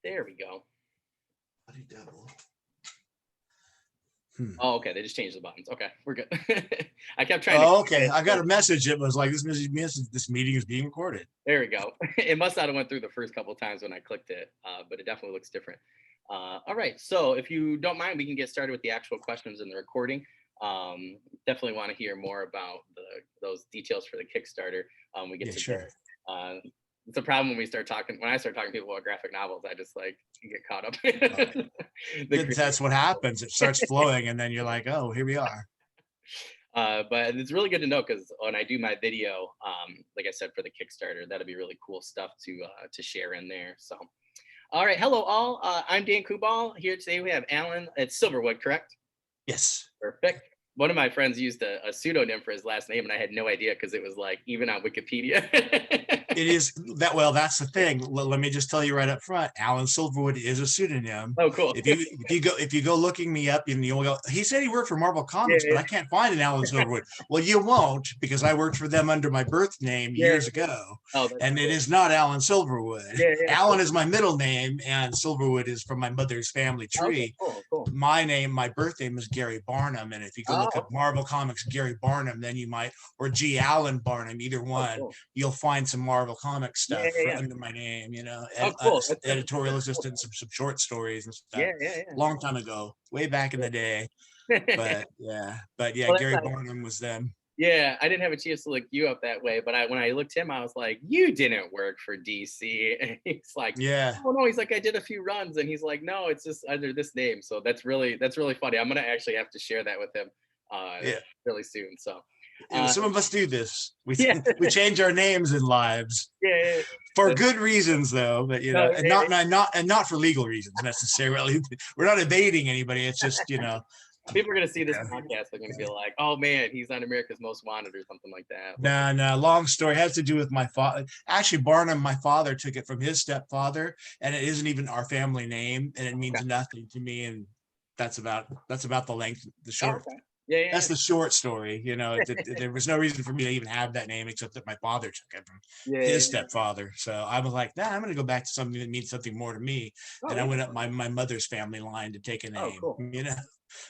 There we go. Body double. Oh, okay. They just changed the buttons. Okay, we're good. I kept trying to. Okay. I got a message. It was like, this meeting is being recorded. There we go. It must not have went through the first couple of times when I clicked it, but it definitely looks different. All right. So if you don't mind, we can get started with the actual questions in the recording. Definitely want to hear more about those details for the Kickstarter. We get to sure. It's a problem when I start talking to people about graphic novels. I just like get caught up. That's what happens. It starts flowing, and then you're like, "Oh, here we are." But it's really good to know, because when I do my video, like I said, for the Kickstarter, that'll be really cool stuff to share in there. So, all right, hello all. I'm Dan Coolbaugh. Here today we have Alan at Silverwood, correct? Yes. Perfect. One of my friends used a pseudonym for his last name, and I had no idea, because it was like even on Wikipedia. It is that. Well, that's the thing. Let me just tell you right up front. Alan Silverwood is a pseudonym. Oh, cool. If you go looking me up, and you'll go, he said he worked for Marvel Comics, but I can't find an Alan Silverwood. Well, you won't, because I worked for them under my birth name years ago, and it is not Alan Silverwood. Alan is my middle name, and Silverwood is from my mother's family tree. Okay, cool. My birth name is Gary Barnum, and if you go look up Marvel Comics Gary Barnum, then you might, or G. Allen Barnum, either one, you'll find some Marvel Comic stuff under my name, editorial assistant, some short stories and stuff. Long time ago, way back in the day. But Gary Barnum was them. Yeah, I didn't have a chance to look you up that way, but when I looked him, I was like, "You didn't work for DC." And he's like, "Oh no," he's like, "I did a few runs," and he's like, "No, it's just under this name." So that's really funny. I'm gonna actually have to share that with him really soon. So. Some of us do this. We change our names in lives. For good reasons, though. But and not for legal reasons necessarily. We're not evading anybody. It's just People are gonna see this podcast. They're gonna be like, "Oh man, he's on America's Most Wanted" or something like that. No. Long story. It has to do with my father. Actually, Barnum, my father, took it from his stepfather, and it isn't even our family name, and it means nothing to me. And that's about the length, the short. That's the short story. There was no reason for me to even have that name, except that my father took it from his stepfather. So I was like, I'm going to go back to something that means something more to me. And I went up my mother's family line to take a name.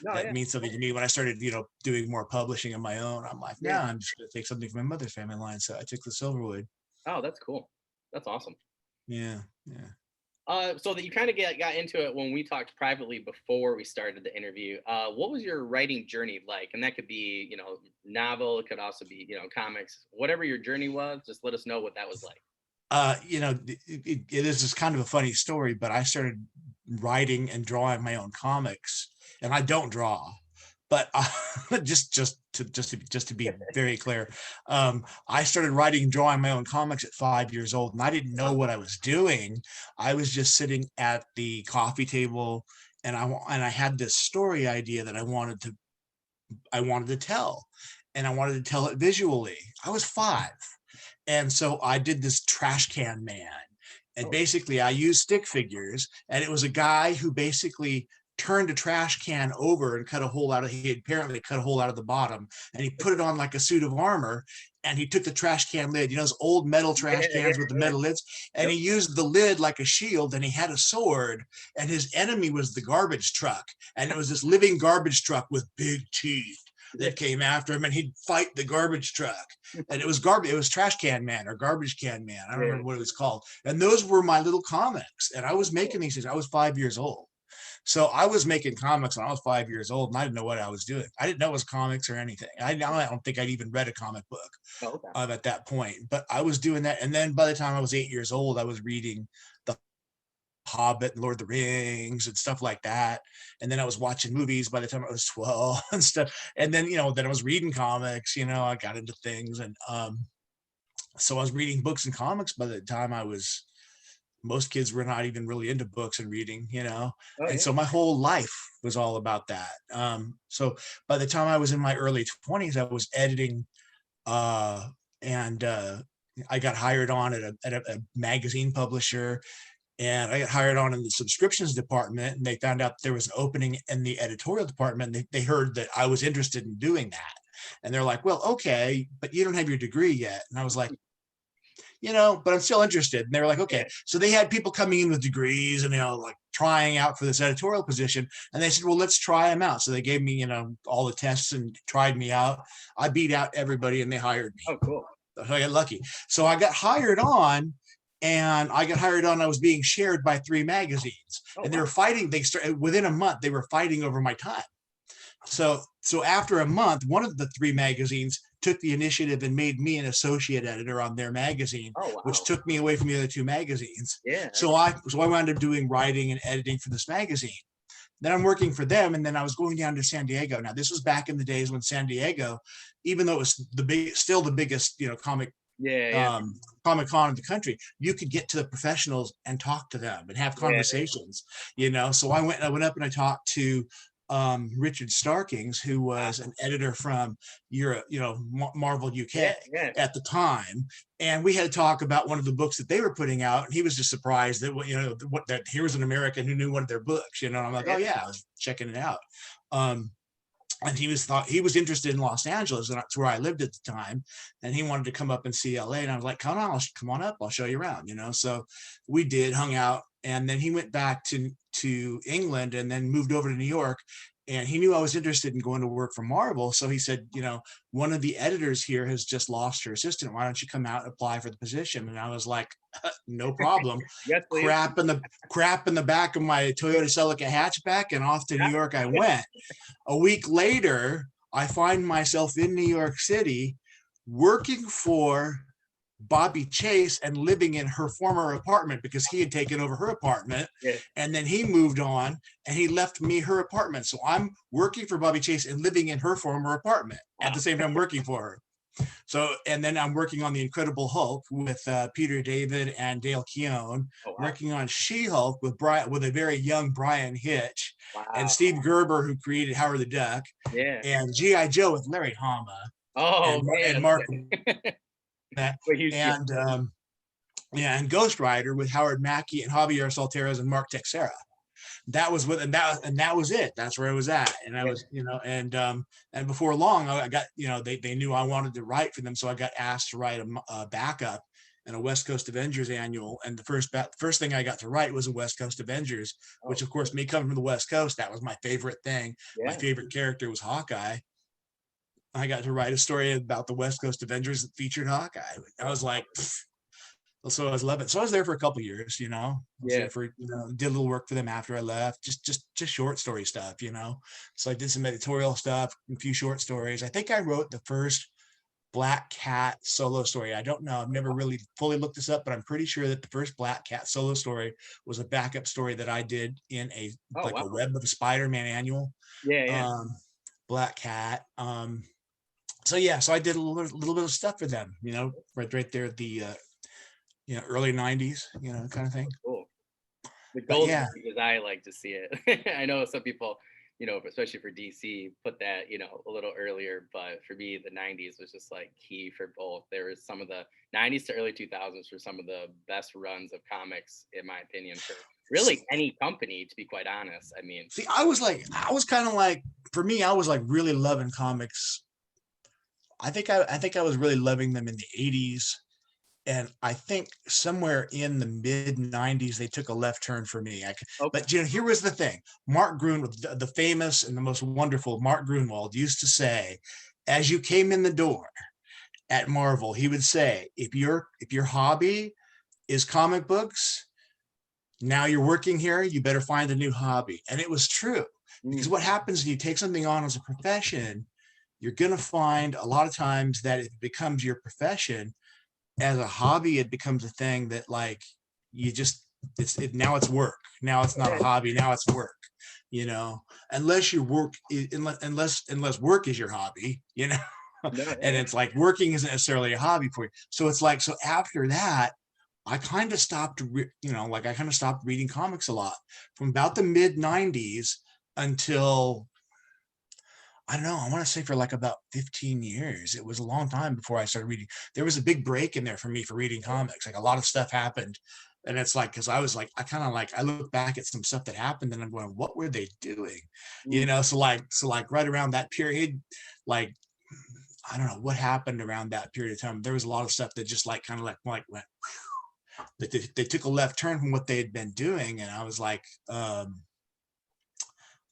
That means something to me. When I started, doing more publishing on my own, I'm like, I'm just going to take something from my mother's family line. So I took the Silverwood. Oh, that's cool. That's awesome. Yeah. So that you kind of got into it when we talked privately before we started the interview. What was your writing journey like? And that could be, novel. It could also be, comics. Whatever your journey was, just let us know what that was like. It is just kind of a funny story, but I started writing and drawing my own comics, and I don't draw. But just to be very clear, I started writing and drawing my own comics at 5 years old, and I didn't know what I was doing. I was just sitting at the coffee table, and I had this story idea that I wanted to tell, and I wanted to tell it visually. I was 5, and so I did this trash can man, and basically I used stick figures, and it was a guy who basically turned a trash can over and he apparently cut a hole out of the bottom, and he put it on like a suit of armor, and he took the trash can lid, those old metal trash cans with the metal lids, and he used the lid like a shield, and he had a sword, and his enemy was the garbage truck, and it was this living garbage truck with big teeth that came after him, and he'd fight the garbage truck, and it was trash can man or garbage can man. I don't remember what it was called. And those were my little comics, and I was making these things. I was 5 years old. So I was making comics when I was 5 years old, and I didn't know what I was doing. I didn't know it was comics or anything. I don't think I'd even read a comic book at that point, but I was doing that. And then by the time I was 8 years old, I was reading The Hobbit and Lord of the Rings and stuff like that. And then I was watching movies by the time I was 12 and stuff. And then, then I was reading comics, I got into things. And so I was reading books and comics by the time most kids were not even really into books and reading, so my whole life was all about that. So by the time I was in my early 20s, I was editing, and I got hired on at a magazine publisher, and I got hired on in the subscriptions department, and they found out there was an opening in the editorial department. They heard that I was interested in doing that, and they're like, "Well, okay, but you don't have your degree yet." And I was like, but I'm still interested. And they were like, okay. Yeah. So they had people coming in with degrees and, like trying out for this editorial position. And they said, well, let's try them out. So they gave me, all the tests and tried me out. I beat out everybody and they hired me. Oh, cool. So I got lucky. So I got hired on. I was being shared by 3 magazines, and they were fighting. They started within a month. They were fighting over my time. So after a month, one of the 3 magazines took the initiative and made me an associate editor on their magazine, which took me away from the other 2 magazines. Yeah. So I wound up doing writing and editing for this magazine. Then I'm working for them, and then I was going down to San Diego. Now, this was back in the days when San Diego, even though it was still the biggest, comic Comic Con in the country, you could get to the professionals and talk to them and have conversations. So I went up and I talked to Richard Starkings, who was an editor from Europe, Marvel UK at the time, and we had to talk about one of the books that they were putting out, and he was just surprised that that here was an American who knew one of their books. And I'm like, oh yeah, I was checking it out. And he was interested in Los Angeles, and that's where I lived at the time. And he wanted to come up and see LA, and I was like, come on up, I'll show you around. So we did, hung out, and then he went back to England and then moved over to New York. And he knew I was interested in going to work for Marvel, so he said, one of the editors here has just lost her assistant. Why don't you come out and apply for the position? And I was like, no problem. Yes, crap in the back of my Toyota Celica hatchback, and off to New York I went. A week later, I find myself in New York City working for Bobby Chase and living in her former apartment because he had taken over her apartment. And then he moved on and he left me her apartment. So I'm working for Bobby Chase and living in her former apartment at the same time working for her. So, and then I'm working on the Incredible Hulk with Peter David and Dale Keown, working on She-Hulk with a very young Brian Hitch, and Steve Gerber, who created Howard the Duck, and G.I. Joe with Larry Hama, and Mark and Ghost Rider with Howard Mackey and Javier Salteras and Mark Texera. That was that was it. That's where I was at. And I was, and before long I got, they knew I wanted to write for them. So I got asked to write a backup in a West Coast Avengers annual. And the first thing I got to write was a West Coast Avengers, which of course, me coming from the West Coast, that was my favorite thing. My favorite character was Hawkeye. I got to write a story about the West Coast Avengers that featured Hawkeye. I was like, so I was 11. So I was there for a couple of years, did a little work for them after I left, just short story stuff, So I did some editorial stuff, a few short stories. I think I wrote the first Black Cat solo story. I don't know. I've never really fully looked this up, but I'm pretty sure that the first Black Cat solo story was a backup story that I did in a Web of a Spider-Man annual. Black Cat. So I did a little bit of stuff for them, right there at the early 90s, kind of thing. Cool. The gold as I like to see it. I know some people, especially for DC, put that, a little earlier, but for me, the 90s was just like key for both. There was some of the 90s to early 2000s for some of the best runs of comics, in my opinion, for really any company, to be quite honest. I mean, see, I was kind of like, for me, I was like really loving comics. I think I was really loving them in the 80s. And I think somewhere in the mid 90s, they took a left turn for me. But here was the thing. Mark Grunwald, the famous and the most wonderful Mark Grunwald, used to say, as you came in the door at Marvel, he would say, if your hobby is comic books, now you're working here, you better find a new hobby. And it was true. Because what happens when you take something on as a profession, you're going to find a lot of times that it becomes your profession. As a hobby, it becomes a thing that like you just now it's work. Now it's not a hobby. Now it's work. Unless you work, unless work is your hobby. And it's like working isn't necessarily a hobby for you. So it's like, so after that, I kind of stopped. Stopped reading comics a lot from about the mid 90s until, I don't know, I want to say for like about 15 years. It was a long time before I started reading. There was a big break in there for me for reading comics. Like a lot of stuff happened. And it's like, because I was like, I look back at some stuff that happened and I'm going, what were they doing? So like right around that period, like I don't know what happened around that period of time. There was a lot of stuff that just like kind of like went, but they took a left turn from what they had been doing, and I was like, I'm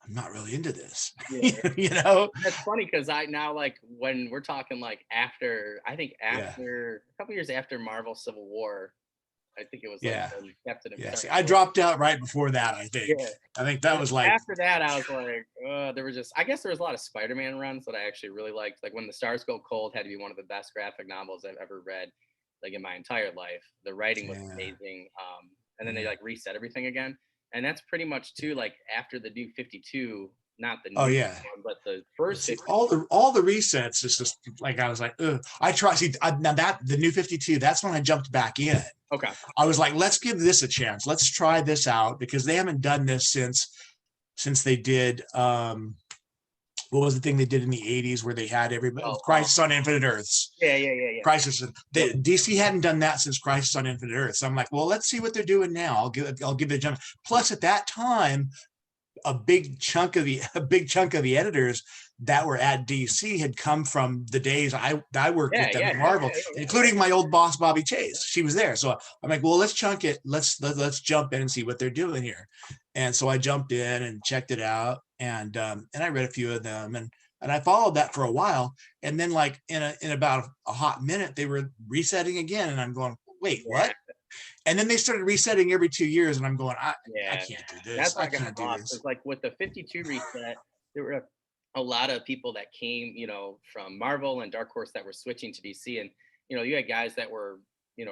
not really into this. Yeah. You know, That's funny because I now, like, when we're talking like after, I think yeah, after a couple years after Marvel Civil War, I think it was like yeah, when Captain yeah. See, America. I dropped out right before that. Yeah. I think that was like, After that, I was like, there was just, I guess there was a lot of Spider-Man runs that I actually really liked. Like When the Stars Go Cold had to be one of the best graphic novels I've ever read, like in my entire life. The writing was yeah, amazing. And then they yeah. like reset everything again. And that's pretty much too, like after the new 52, not the Oh new yeah. one, but the first See, 50. all the resets is just like I was like, ugh. I try. See, now that the new 52, that's when I jumped back in. Okay. I was like, let's give this a chance. Let's try this out because they haven't done this since they did what was the thing they did in the 80s where they had everybody Crisis on Infinite Earths. Yeah. Crisis. DC hadn't done that since Crisis on Infinite Earths. So I'm like, well, let's see what they're doing now. I'll give it a jump. Plus, at that time, a big chunk of the editors that were at DC had come from the days I worked with them at Marvel, including my old boss Bobby Chase. She was there, so I'm like, well, let's chunk it. Let's jump in and see what they're doing here. And so I jumped in and checked it out, and I read a few of them, and I followed that for a while, and then like in about a hot minute, they were resetting again, and I'm going, wait, what? And then they started resetting every 2 years, and I'm going, I can't do this. That's why I can't do this. It's like with the 52 reset, there were a lot of people that came, from Marvel and Dark Horse that were switching to DC, and you had guys that were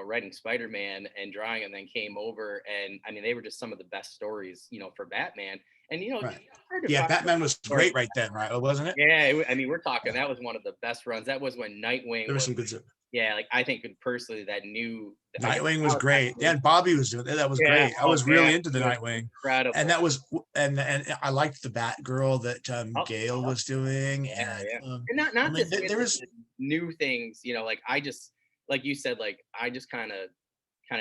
writing Spider-Man and drawing, and then came over, and I mean they were just some of the best stories, for Batman. And right. Yeah, Batman was great right then, right? Wasn't it? Yeah, I mean we're talking that was one of the best runs. That was when Nightwing. There was some good stuff. Yeah, like I think personally that new Nightwing was great. Yeah, and Bobby was doing it. That was great. I was really into the Nightwing. Incredible. And that was and I liked the Batgirl that Gale was doing. And not I mean, there was new things, like I just like you said, like I just kind of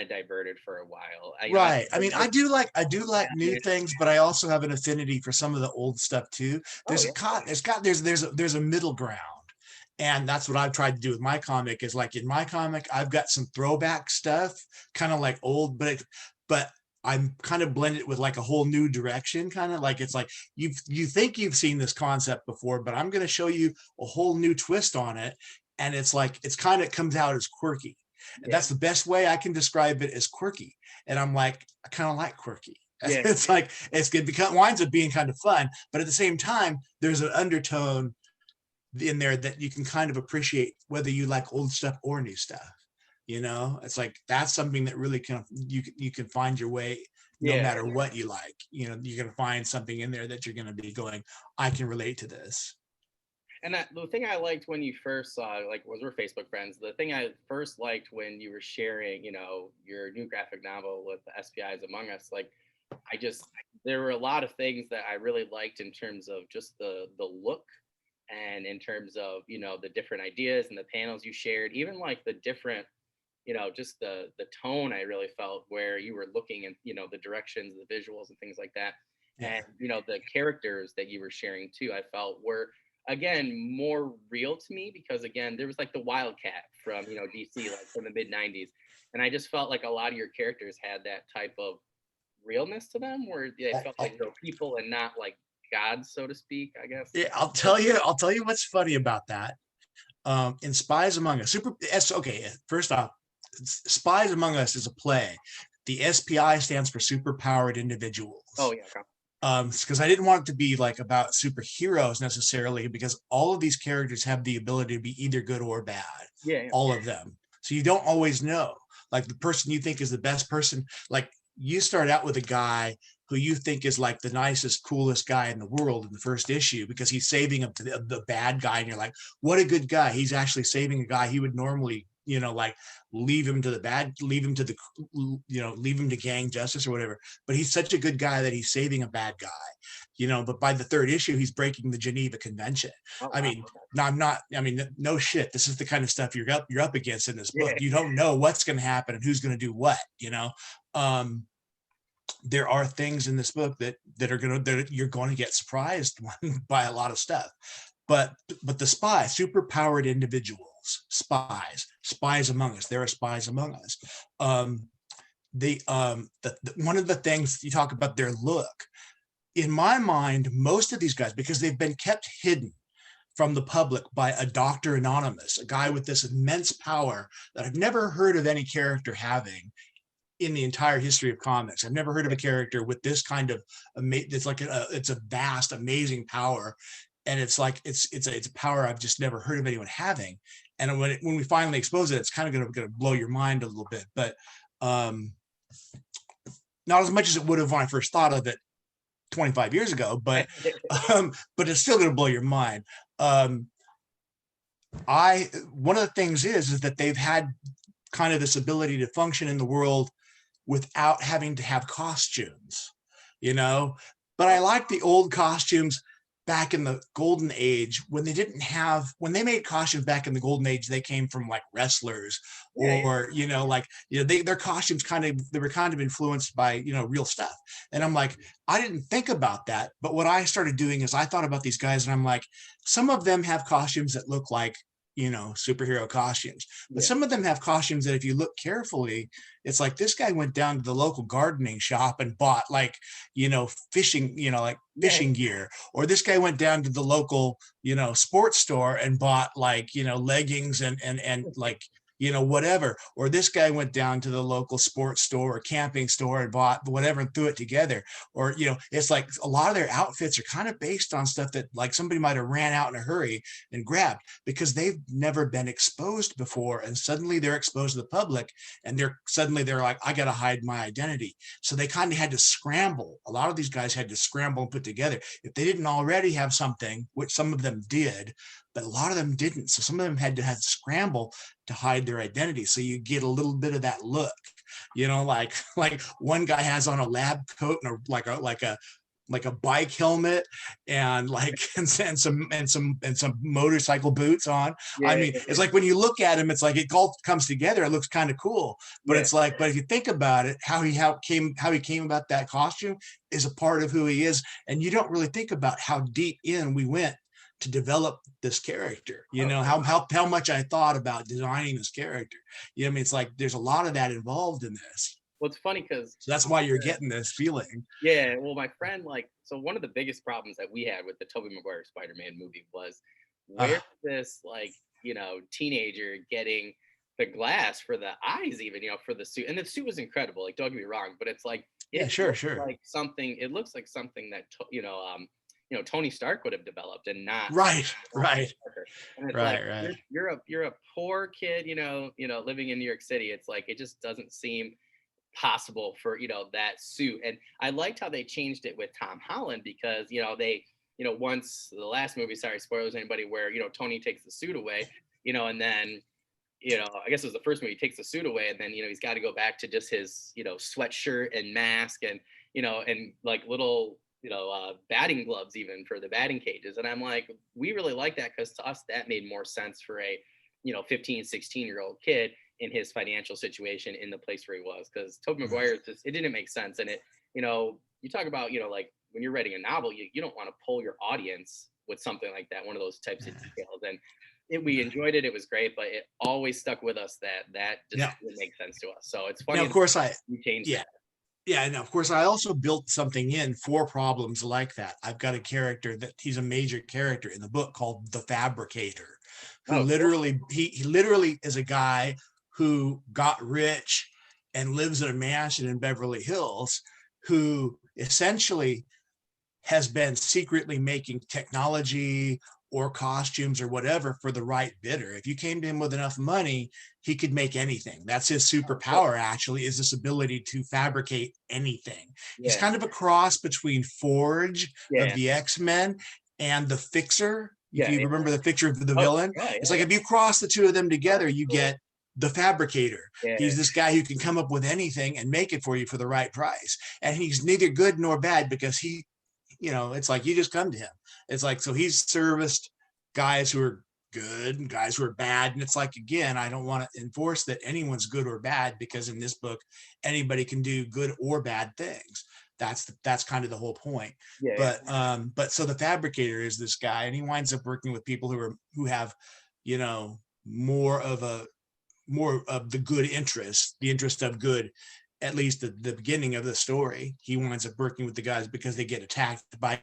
diverted for a while. Right. I mean, I do like new things, but I also have an affinity for some of the old stuff too. There's a middle ground. And that's what I've tried to do with my comic is like in my comic, I've got some throwback stuff, kind of like old, but I'm kind of blended with like a whole new direction, kind of like it's like you think you've seen this concept before, but I'm going to show you a whole new twist on it. And it's like it's kind of comes out as quirky. And that's the best way I can describe it as quirky. And I'm like, I kind of like quirky. It's like it's good because it winds up being kind of fun, but at the same time, there's an undertone in there that you can kind of appreciate whether you like old stuff or new stuff. It's like that's something that really you can find your way no matter what you like. You're going to find something in there that you're going to be going, I can relate to this. And the thing I liked when you first saw, like, was we're Facebook friends. The thing I first liked when you were sharing, your new graphic novel with the SPIs Among Us, like, there were a lot of things that I really liked in terms of just the look. And in terms of, the different ideas and the panels you shared, even like the different, just the tone I really felt where you were looking and, the directions, the visuals and things like that. Yeah. And, the characters that you were sharing too, I felt were, again, more real to me because, again, there was like the Wildcat from, DC, like from the mid 90s. And I just felt like a lot of your characters had that type of realness to them where they felt like they were people and not like gods, so to speak, I guess. Yeah, I'll tell you what's funny about that. In Spies Among Us, first off, Spies Among Us is a play. The SPI stands for superpowered individuals. Oh yeah. Because I didn't want it to be like about superheroes necessarily, because all of these characters have the ability to be either good or bad. Yeah. All of them. So you don't always know. Like the person you think is the best person, like you start out with a guy who you think is like the nicest, coolest guy in the world in the first issue because he's saving the bad guy. And you're like, what a good guy. He's actually saving a guy he would normally, like leave him to gang justice or whatever. But he's such a good guy that he's saving a bad guy, but by the third issue, he's breaking the Geneva Convention. No shit. This is the kind of stuff you're up against in this book. You don't know what's going to happen and who's going to do what, there are things in this book that you're going to get surprised by a lot of stuff. but the spies, super powered individuals, spies among us. There are spies among us. One of the things you talk about, their look, in my mind, most of these guys, because they've been kept hidden from the public by a Dr. Anonymous, a guy with this immense power that I've never heard of any character having in the entire history of comics. I've never heard of a character with this kind of it's like it's a vast, amazing power, and it's like it's a power I've just never heard of anyone having. And when we finally expose it, it's kind of going to blow your mind a little bit, but not as much as it would have when I first thought of it 25 years ago, but it's still going to blow your mind. One of the things is that they've had kind of this ability to function in the world without having to have costumes, but I like the old costumes back in the golden age, when they made costumes back in the golden age, they came from like wrestlers, or their costumes they were kind of influenced by real stuff. And I'm like, I didn't think about that, but what I started doing is I thought about these guys, and I'm like, some of them have costumes that look like superhero costumes, but some of them have costumes that if you look carefully, it's like this guy went down to the local gardening shop and bought fishing gear, or this guy went down to the local sports store and bought leggings and whatever, or this guy went down to the local sports store or camping store and bought whatever and threw it together. Or it's like a lot of their outfits are kind of based on stuff that like somebody might have ran out in a hurry and grabbed, because they've never been exposed before, and suddenly they're exposed to the public, and they're like, I gotta hide my identity. So they kind of had to scramble. A lot of these guys had to scramble and put together, if they didn't already have something, which some of them did, but a lot of them didn't. So some of them had to scramble to hide their identity. So you get a little bit of that look, like one guy has on a lab coat and like a bike helmet and some motorcycle boots on. I mean, it's like when you look at him, it's like it all comes together. It looks kind of cool, but it's like, but if you think about it, how he came about that costume is a part of who he is, and you don't really think about how deep in we went to develop this character, how much I thought about designing this character. I mean, it's like there's a lot of that involved in this. Well, it's funny because that's why you're getting this feeling. Yeah, well, my friend, so one of the biggest problems that we had with the Tobey Maguire Spider-Man movie was where this teenager getting the glass for the eyes, even for the suit, and the suit was incredible. Like, don't get me wrong, but it's like sure. Like something. It looks like something that Tony Stark would have developed, and not right. And it's right. You're a poor kid, living in New York City. It's like it just doesn't seem possible for that suit. And I liked how they changed it with Tom Holland, because they once the last movie, sorry, spoilers anybody, where Tony takes the suit away, and then I guess it was the first movie, he takes the suit away, and then he's got to go back to just his sweatshirt and mask and and like little batting gloves even for the batting cages. And I'm like, we really like that, because to us that made more sense for a 15, 16-year-old kid in his financial situation in the place where he was, because Tobey Maguire, it didn't make sense. And it you talk about like when you're writing a novel, you don't want to pull your audience with something like that, one of those types of details. And we enjoyed it, it was great, but it always stuck with us that just didn't make sense to us. So it's funny. Now, of course we changed that. Yeah, and of course, I also built something in for problems like that. I've got a character that he's a major character in the book called the Fabricator, who literally is a guy who got rich and lives in a mansion in Beverly Hills, who essentially has been secretly making technology or costumes or whatever for the right bidder. If you came to him with enough money, he could make anything. That's his superpower, actually, is this ability to fabricate anything. He's kind of a cross between Forge of the X-Men and the Fixer. If you remember the Fixer of the villain, it's like if you cross the two of them together, you get the Fabricator. He's this guy who can come up with anything and make it for you for the right price. And he's neither good nor bad, because he, it's like you just come to him. It's like, so he's serviced guys who are good and guys who are bad. And it's like, again, I don't want to enforce that anyone's good or bad, because in this book, anybody can do good or bad things. That's kind of the whole point. Yeah. But so the Fabricator is this guy, and he winds up working with people who have, you know, more of the good interest, the interest of good, at least at the beginning of the story. He winds up working with the guys because they get attacked by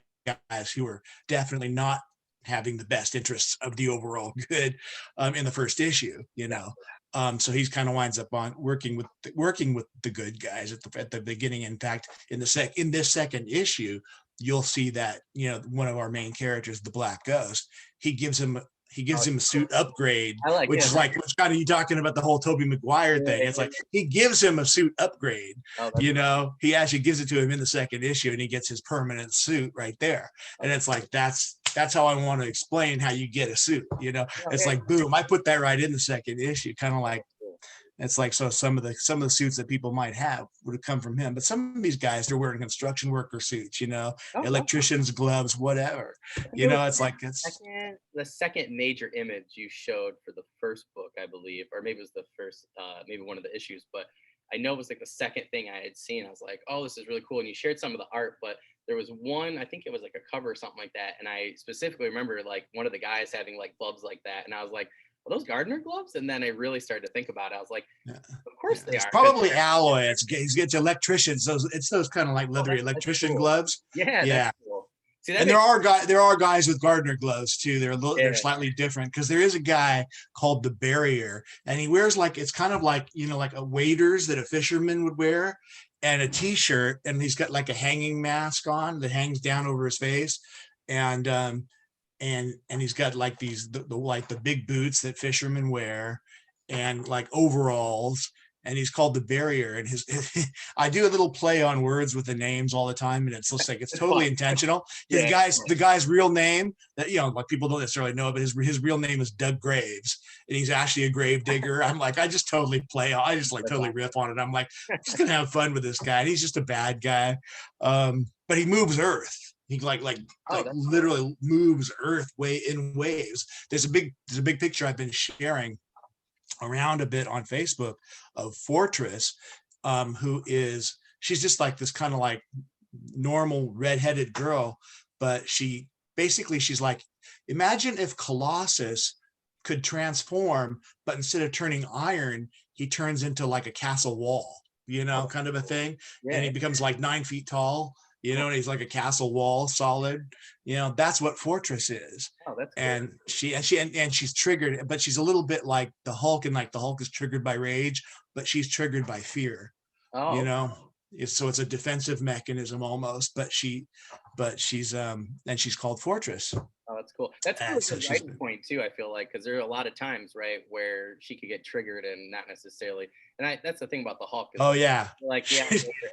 guys who are definitely not having the best interests of the overall good in the first issue, you know. So he's kind of winds up on working with the good guys at the beginning. In fact, in this second issue, you'll see that, you know, one of our main characters, the Black Ghost, he gives him a suit upgrade, which is like, which kind of you talking about the whole Tobey Maguire thing. It's like he gives him a suit upgrade. You know, he actually gives it to him in the second issue, and he gets his permanent suit right there. And it's like, that's how I want to explain how you get a suit. You know, it's like, boom, I put that right in the second issue, kind of like. It's like, so some of the suits that people might have would have come from him, but some of these guys, they're wearing construction worker suits, you know, electricians, gloves, whatever. You know, it's like the second major image you showed for the first book, I believe, or maybe it was the first, maybe one of the issues, but I know it was like the second thing I had seen. I was like, oh, this is really cool. And you shared some of the art, but there was one, I think it was like a cover or something like that. And I specifically remember like one of the guys having like gloves like that, and I was like, those gardener gloves? And then I really started to think about it. I was like, of course they it's are. Probably alloy. It's electricians. It's those kind of like leathery electrician gloves. Yeah. That's cool. See, and there are guys with gardener gloves too. They're slightly different, because there is a guy called the Barrier, and he wears like, it's kind of like, you know, like a waders that a fisherman would wear, and a t-shirt, and he's got like a hanging mask on that hangs down over his face, and he's got like these the big boots that fishermen wear, and like overalls, and he's called the Barrier. And his I do a little play on words with the names all the time, and it's just like, it's totally intentional. The guy's real name, that, you know, like people don't necessarily know, but his real name is Doug Graves, and he's actually a grave digger. I'm like, I just totally totally riff on it. I'm like, I'm just gonna have fun with this guy, and he's just a bad guy, but he moves earth. He literally moves earth in waves. There's a big picture I've been sharing around a bit on Facebook of Fortress, she's just like this kind of like normal redheaded girl, but she's like, imagine if Colossus could transform, but instead of turning iron, he turns into like a castle wall, you know, kind of a thing. And he becomes like 9 feet tall. You know, and he's like a castle wall, solid. You know, that's what Fortress is. That's cool. And she's triggered, but she's a little bit like the Hulk, and like the Hulk is triggered by rage, but she's triggered by fear. You know, so it's a defensive mechanism almost. But she's called Fortress. Oh, that's cool. That's really a good writing point too, I feel like, because there are a lot of times, right, where she could get triggered and not necessarily. And that's the thing about the Hulk. Oh yeah. Like they're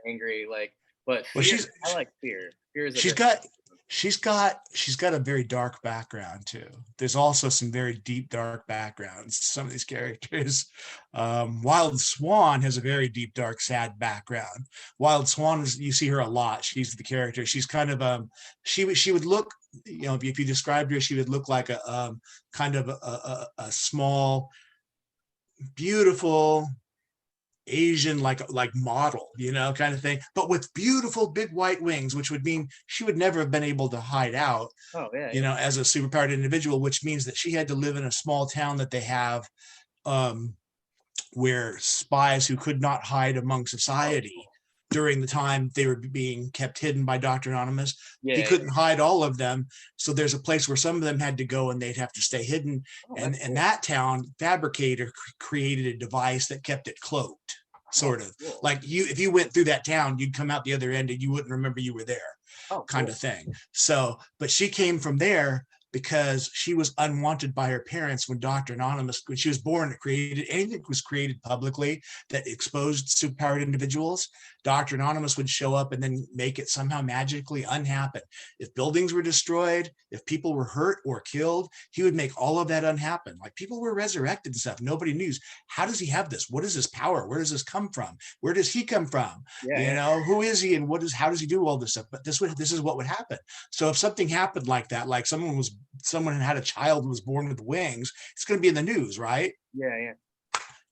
angry, like. But fear, I like fear. Fear is she's got a very dark background too. There's also some very deep, dark backgrounds. Some of these characters. Wild Swan has a very deep, dark, sad background. Wild Swan you see her a lot. She's the character. She's kind of she would look, you know, if you described her, she would look like a kind of a small, beautiful Asian like model, you know, kind of thing, but with beautiful big white wings, which would mean she would never have been able to hide out, you know, as a superpowered individual, which means that she had to live in a small town that they have, where spies who could not hide among society during the time they were being kept hidden by Dr. Anonymous. He couldn't hide all of them. So there's a place where some of them had to go, and they'd have to stay hidden. And in that town, Fabricator created a device that kept it cloaked, sort of. Like if you went through that town, you'd come out the other end and you wouldn't remember you were there, kind of thing. So, but she came from there because she was unwanted by her parents when Dr. Anonymous, when she was born, anything that was created publicly that exposed superpowered individuals, Dr. Anonymous would show up and then make it somehow magically unhappen. If buildings were destroyed, if people were hurt or killed, he would make all of that unhappen. Like people were resurrected and stuff. Nobody knew. How does he have this? What is his power? Where does this come from? Where does he come from? Who is he and how does he do all this stuff? But this is what would happen. So if something happened like that, like someone had a child who was born with wings, it's going to be in the news, right? Yeah.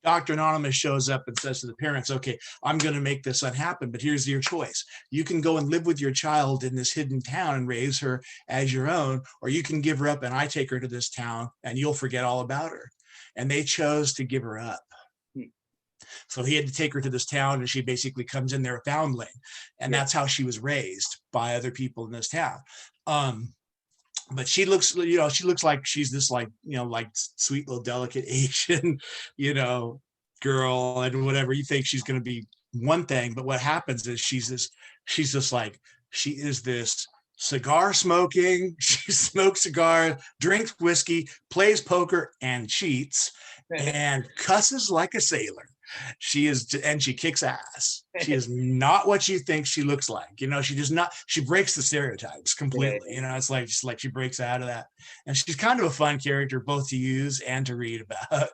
Dr. Anonymous shows up and says to the parents, okay, I'm going to make this unhappen, but here's your choice. You can go and live with your child in this hidden town and raise her as your own, or you can give her up and I take her to this town and you'll forget all about her. And they chose to give her up. So he had to take her to this town and she basically comes in there a foundling. And that's how she was raised by other people in this town. But she looks like she's this like sweet little delicate Asian, girl, and whatever. You think she's going to be one thing, but what happens is she is this cigar smoking. She smokes cigars, drinks whiskey, plays poker, and cheats, and cusses like a sailor. She is, and she kicks ass. She is not what you think she looks like. She does not. She breaks the stereotypes completely. It's like she breaks out of that, and she's kind of a fun character both to use and to read about.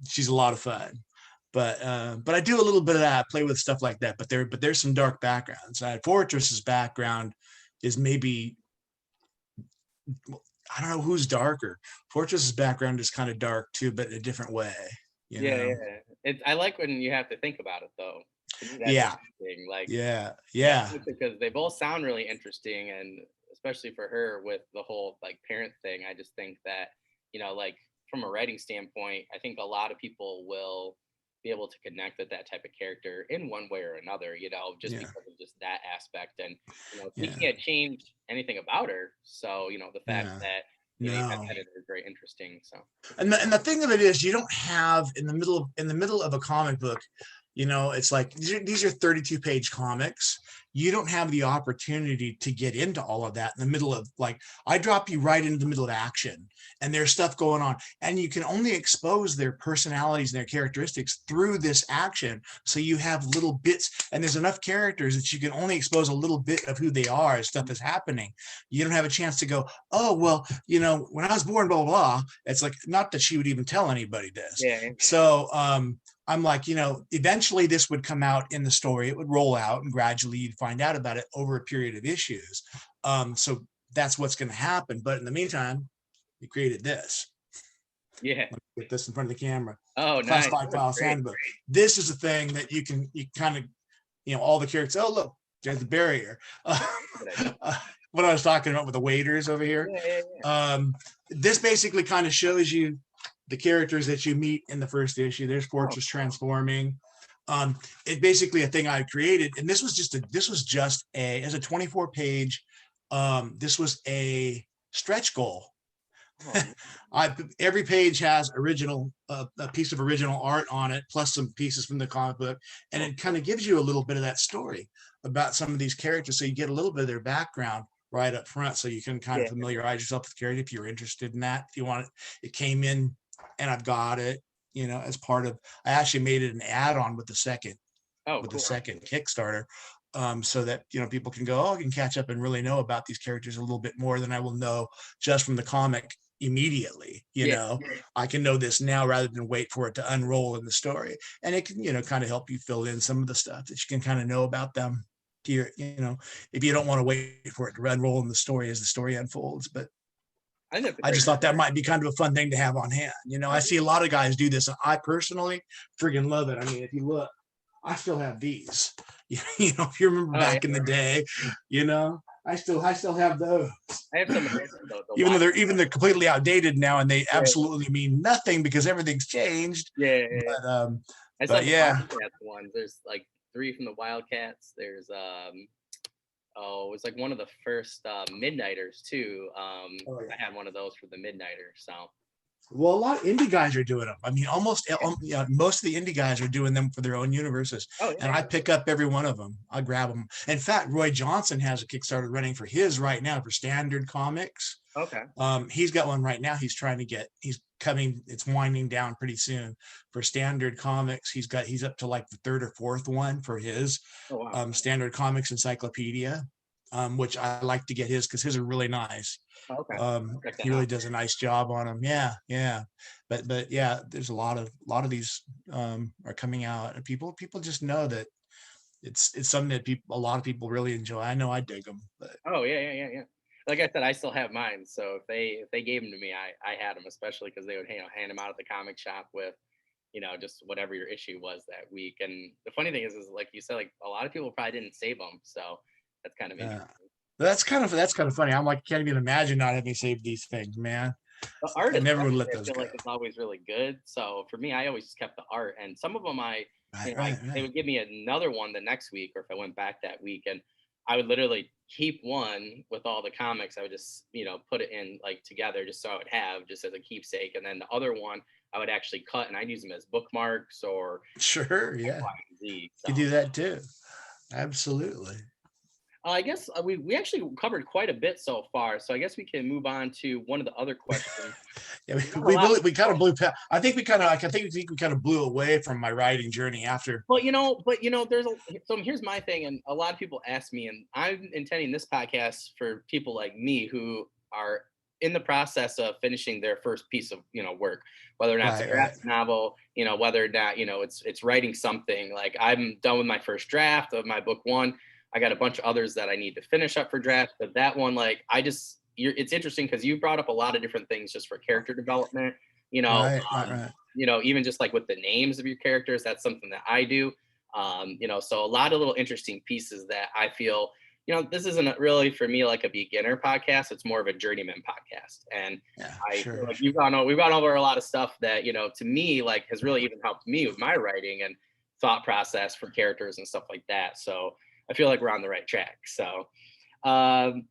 She's a lot of fun. But I do a little bit of that, play with stuff like that. But there's some dark backgrounds. Fortress's background is maybe, I don't know who's darker. Fortress's background is kind of dark too, but in a different way. I like when you have to think about it though. Like because they both sound really interesting, and especially for her with the whole like parent thing. I just think that like from a writing standpoint, I think a lot of people will be able to connect with that type of character in one way or another, because of just that aspect. And you can't change anything about her, so the fact that you have edited is very interesting. So and the thing of it is, you don't have in the middle of a comic book, it's like these are 32-page comics. You don't have the opportunity to get into all of that in the middle of, like, I drop you right into the middle of action and there's stuff going on, and you can only expose their personalities and their characteristics through this action. So you have little bits, and there's enough characters that you can only expose a little bit of who they are as stuff is happening. You don't have a chance to go, oh, well, when I was born, blah, blah, blah. It's like, not that she would even tell anybody this. So, I'm like, eventually this would come out in the story. It would roll out, and gradually you'd find out about it over a period of issues. So that's what's going to happen. But in the meantime, we created this. Let me get this in front of the camera. Oh, nice. Classified Files Handbook. This is a thing that you kind of, all the characters. Oh, look, there's the barrier. What I was talking about with the waiters over here. This basically kind of shows you the characters that you meet in the first issue. There's Fortress transforming. It's basically a thing I created, and this was just as a 24-page. This was a stretch goal. Every page has a piece of original art on it, plus some pieces from the comic book, and it kind of gives you a little bit of that story about some of these characters, so you get a little bit of their background right up front, so you can kind of familiarize yourself with the character if you're interested in that. If you want it, it came in, and I've got it, as part of. I actually made it an add-on with the second, the second Kickstarter, so that people can go, I can catch up and really know about these characters a little bit more than I will know just from the comic immediately. I can know this now rather than wait for it to unroll in the story, and it can kind of help you fill in some of the stuff that you can kind of know about them here, if you don't want to wait for it to unroll in the story as the story unfolds. But I just thought that might be kind of a fun thing to have on hand. I see a lot of guys do this, and I personally friggin' love it. I mean, if you look, I still have these. If you remember back in the day, I still have those. I have some, even though they're completely outdated now, and they absolutely mean nothing because everything's changed. I saw the Wildcats ones. There's like 3 from the Wildcats. There's it was like one of the first Midnighters too. I had one of those for the Midnighter. So Well, a lot of indie guys are doing them. I mean, most of the indie guys are doing them for their own universes. Oh, yeah, and I pick up every one of them. I grab them. In fact, Roy Johnson has a Kickstarter running for his right now for Standard Comics. Okay. He's got one right now. He's coming. It's winding down pretty soon for Standard Comics. He's up to like the third or fourth one for his Standard Comics Encyclopedia, which I like to get his because his are really nice. Okay. He really does a nice job on them. Yeah. But yeah, there's a lot of these are coming out, and people just know that it's something that a lot of people really enjoy. I know I dig them. But oh yeah. Like I said, I still have mine. So if they gave them to me, I had them, especially because they would hand them out at the comic shop with, just whatever your issue was that week. And the funny thing is like you said, like a lot of people probably didn't save them. So that's kind of interesting. That's kind of funny. I'm like, can't even imagine not having saved these things, man. The art I never would let those I feel go. like it's always really good. So for me, I always just kept the art, and some of them they would give me another one the next week, or if I went back that week, and I would literally keep one with all the comics. I would just put it in like together just so I would have just as a keepsake, and then the other one I would actually cut and I'd use them as bookmarks or sure, yeah. You do that too. Absolutely. I guess we actually covered quite a bit so far, so I guess we can move on to one of the other questions. Yeah, we kind of blew past. I think we kind of blew away from my writing journey after. Well, so here's my thing, and a lot of people ask me, and I'm intending this podcast for people like me who are in the process of finishing their first piece of work, whether or not it's a graphic novel, whether or not it's writing something. Like I'm done with my first draft of my book one. I got a bunch of others that I need to finish up for draft, but that one, like, it's interesting because you brought up a lot of different things just for character development, Right. Even just like with the names of your characters, that's something that I do. So a lot of little interesting pieces that I feel, this isn't really for me like a beginner podcast. It's more of a journeyman podcast. And feel like we've gone over a lot of stuff that, to me, like has really even helped me with my writing and thought process for characters and stuff like that. So I feel like we're on the right track. So I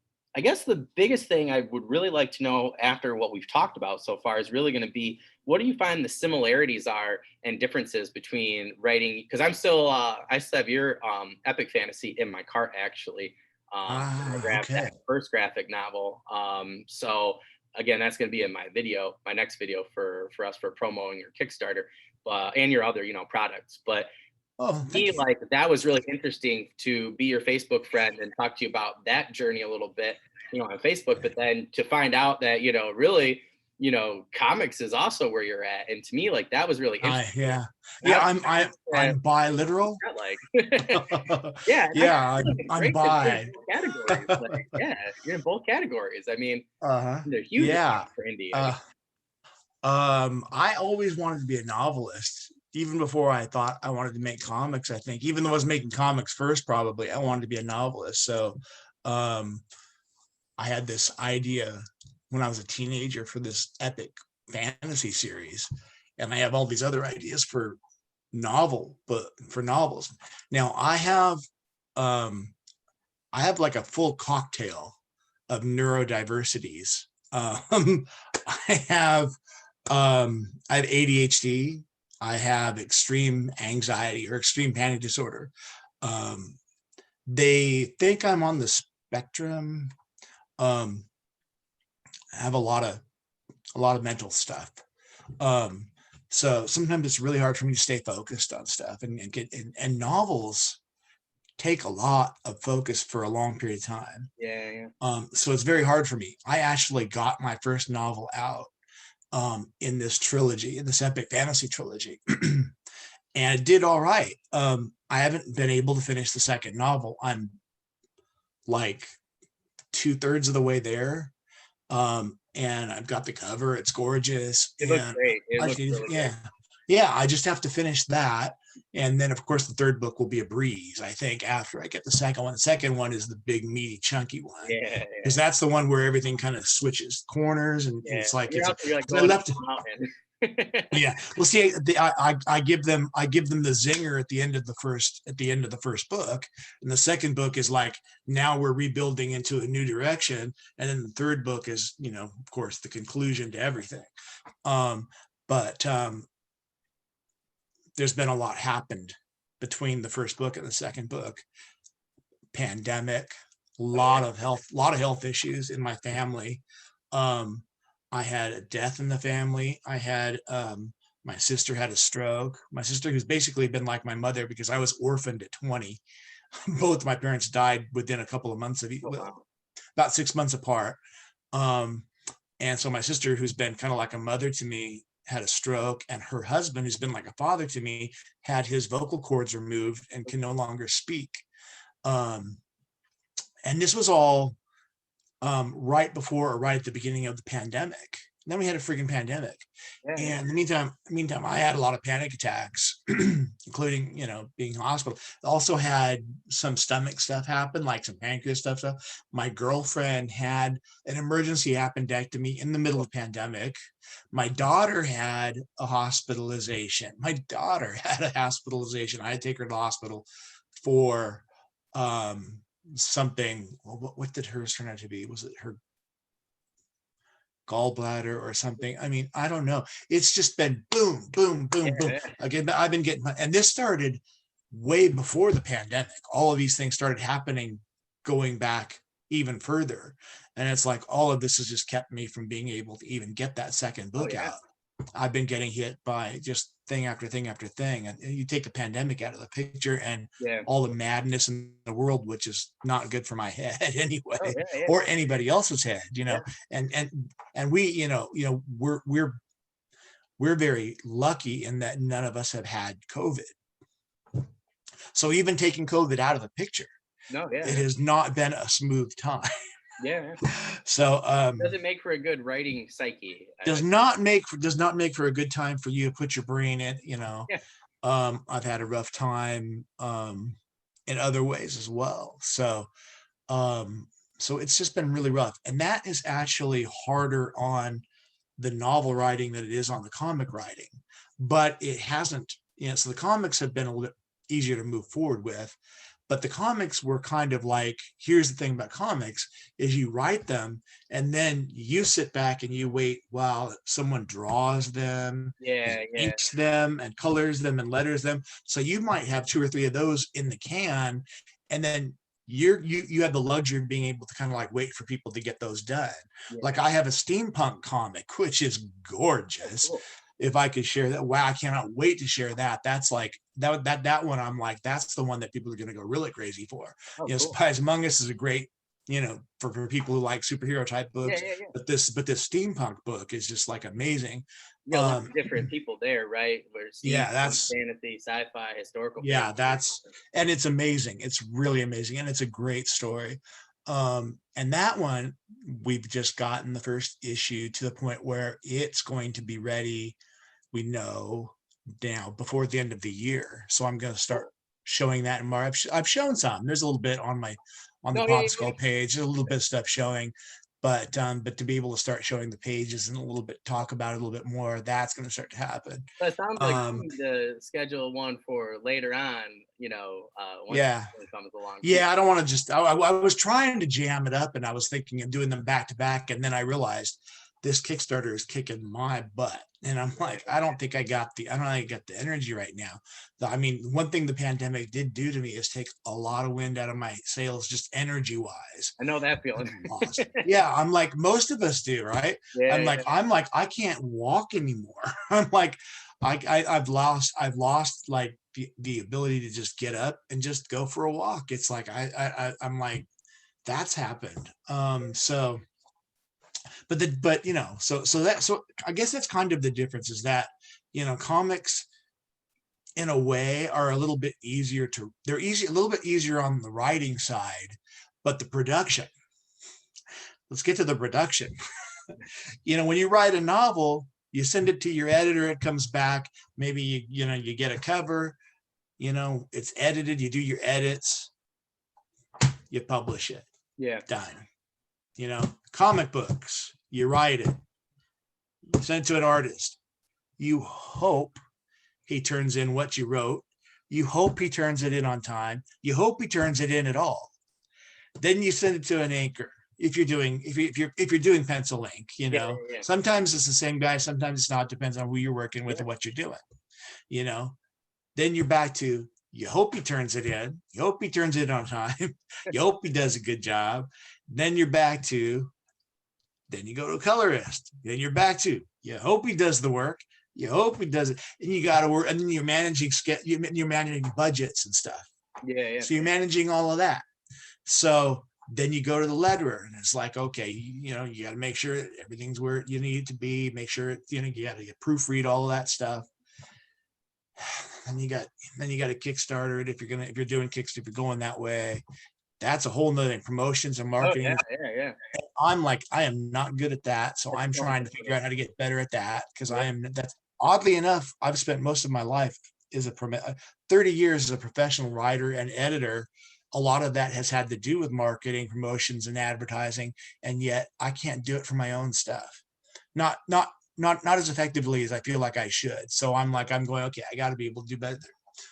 guess the biggest thing I would really like to know after what we've talked about so far is really going to be, what do you find the similarities are and differences between writing? Because I still have your epic fantasy in my cart, actually. I grabbed that first graphic novel. So again, that's going to be in my next video for us for promoting your Kickstarter, and your other, products. But like that was really interesting to be your Facebook friend and talk to you about that journey a little bit, on Facebook, but then to find out that, really, comics is also where you're at. And to me, like that was really interesting. I'm bi-literal. I'm bi. Categories. Like, you're in both categories. I mean, they're huge for indie. I always wanted to be a novelist. Even before I thought I wanted to make comics, I think, even though I was making comics first, probably, I wanted to be a novelist. So I had this idea when I was a teenager for this epic fantasy series. And I have all these other ideas for novels. Now I have like a full cocktail of neurodiversities. I have ADHD. I have extreme anxiety or extreme panic disorder. They think I'm on the spectrum. I have a lot of mental stuff. So sometimes it's really hard for me to stay focused on stuff, and novels take a lot of focus for a long period of time. Yeah. So it's very hard for me. I actually got my first novel out in this trilogy, in this epic fantasy trilogy, and it did all right. I haven't been able to finish the second novel. I'm like 2/3 of the way there, and I've got the cover. It's gorgeous. It looks great. I just have to finish that, and then of course the third book will be a breeze, I think, after I get the second one. The second one is the big meaty chunky one, because that's the one where everything kind of switches corners, and it's like I left it. Yeah. Well, see, I give them the zinger at the end of the first book, and the second book is like, now we're rebuilding into a new direction, and then the third book is, of course, the conclusion to everything. But there's been a lot happened between the first book and the second book. Pandemic, a lot of health issues in my family. I had a death in the family. I had my sister had a stroke. My sister, who's basically been like my mother because I was orphaned at 20. Both my parents died within a couple of months of about 6 months apart. And so my sister, who's been kind of like a mother to me, had a stroke, and her husband, who's been like a father to me, had his vocal cords removed and can no longer speak. And this was all right before or right at the beginning of the pandemic. And then we had a freaking pandemic. Yeah. And in the meantime, I had a lot of panic attacks, including, being in hospital. Also had some stomach stuff happen, like some pancreas stuff. My girlfriend had an emergency appendectomy in the middle of the pandemic. My daughter had a hospitalization. I had to take her to the hospital for something. What did hers turn out to be? Was it her gallbladder or something? I mean, I don't know. It's just been boom, boom, boom, boom. Again, I've been getting and this started way before the pandemic. All of these things started happening going back even further. And it's like all of this has just kept me from being able to even get that second book out. I've been getting hit by just thing after thing after thing. And you take the pandemic out of the picture and all the madness in the world, which is not good for my head anyway, or anybody else's head, and we, we're very lucky in that none of us have had COVID. So even taking COVID out of the picture, it has not been a smooth time. So doesn't make for a good writing psyche. Does not make for a good time for you to put your brain in. I've had a rough time in other ways as well. So it's just been really rough, and that is actually harder on the novel writing than it is on the comic writing. But it hasn't. So the comics have been a little bit easier to move forward with. But the comics were kind of like, here's the thing about comics, is you write them and then you sit back and you wait while someone draws them, inks them and colors them and letters them. So you might have 2 or 3 of those in the can, and then you have the luxury of being able to kind of like wait for people to get those done. Like I have a steampunk comic, which is gorgeous. Cool. If I could share that, wow, I cannot wait to share that. That's like that one. I'm like, that's the one that people are going to go really crazy for. Cool. Spies Among Us is a great, for people who like superhero type books. But this steampunk book is just like amazing. Different people there, right? Where that's fantasy, sci-fi, historical. And it's amazing. It's really amazing, and it's a great story. And that one, we've just gotten the first issue to the point where it's going to be ready, we know now, before the end of the year. So I'm going to start showing that in March. I've shown some. There's a little bit on the Popsicle page. There's a little bit of stuff showing, but to be able to start showing the pages and a little bit talk about it a little bit more, that's going to start to happen. But it sounds like you need to schedule one for later on. Once it comes along. I don't want to just. I was trying to jam it up, and I was thinking of doing them back to back, and then I realized this Kickstarter is kicking my butt, and I'm like, I don't think I got the energy right now. I mean, one thing the pandemic did do to me is take a lot of wind out of my sails, just energy wise. I know that feeling. I'm like most of us do, right? I'm like I can't walk anymore. I'm like I've lost like the ability to just get up and just go for a walk. It's like I'm like, that's happened. So I guess that's kind of the difference, is that comics in a way are a little bit easier a little bit easier on the writing side, but the production, let's get to the production. When you write a novel, you send it to your editor, it comes back, maybe you get a cover, it's edited, you do your edits, you publish it. Done. Comic books, you write it, you send it to an artist, You hope he turns in what you wrote. You hope he turns it in on time. You hope he turns it in at all. Then you send it to an anchor. If you're doing pencil ink, sometimes it's the same guy, sometimes it's not, depends on who you're working with and what you're doing. Then you're back to, you hope he turns it in, you hope he turns it on time, you hope he does a good job. Then you're back to, then you go to a colorist, then you're back to, you hope he does the work, you hope he does it, and you got to work, and then you're managing budgets and stuff. So you're managing all of that. So then you go to the letterer, and it's like, okay, you got to make sure everything's where you need it to be, make sure you got to proofread all of that stuff. And you got to Kickstarter it if you're doing Kickstarter, if you're going that way. That's a whole nother promotions and marketing. I'm like, I am not good at that, so I'm trying to figure out how to get better at that, because that's oddly enough, I've spent most of my life 30 years as a professional writer and editor. A lot of that has had to do with marketing, promotions, and advertising, and yet I can't do it for my own stuff. Not as effectively as I feel like I should. So I'm going, okay, I got to be able to do better.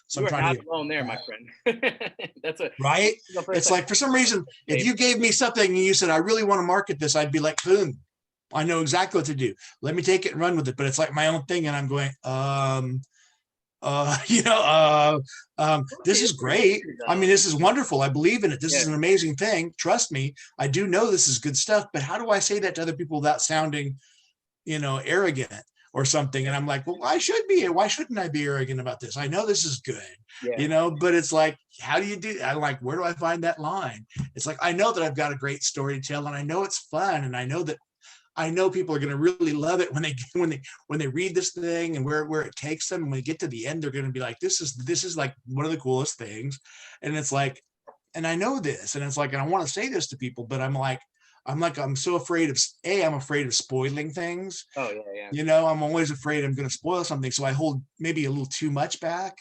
So I'm trying to alone there, my friend. That's right. It's like, for some reason, if you gave me something and you said, I really want to market this, I'd be like, boom, I know exactly what to do. Let me take it and run with it. But it's like my own thing, and I'm going, this is great. I mean, this is wonderful. I believe in it. This is an amazing thing. Trust me. I do know this is good stuff, but how do I say that to other people without sounding, arrogant or something? And I'm like, well, why shouldn't I be arrogant about this? I know this is good, but it's like, how do you do that? I'm like, where do I find that line? It's like, I know that I've got a great story to tell, and I know it's fun, and I know people are going to really love it when they read this thing and where it takes them. When they get to the end, they're going to be like, this is like one of the coolest things. And it's like, and I know this, and it's like, and I want to say this to people, but I'm so afraid I'm afraid of spoiling things. I'm always afraid I'm going to spoil something. So I hold maybe a little too much back,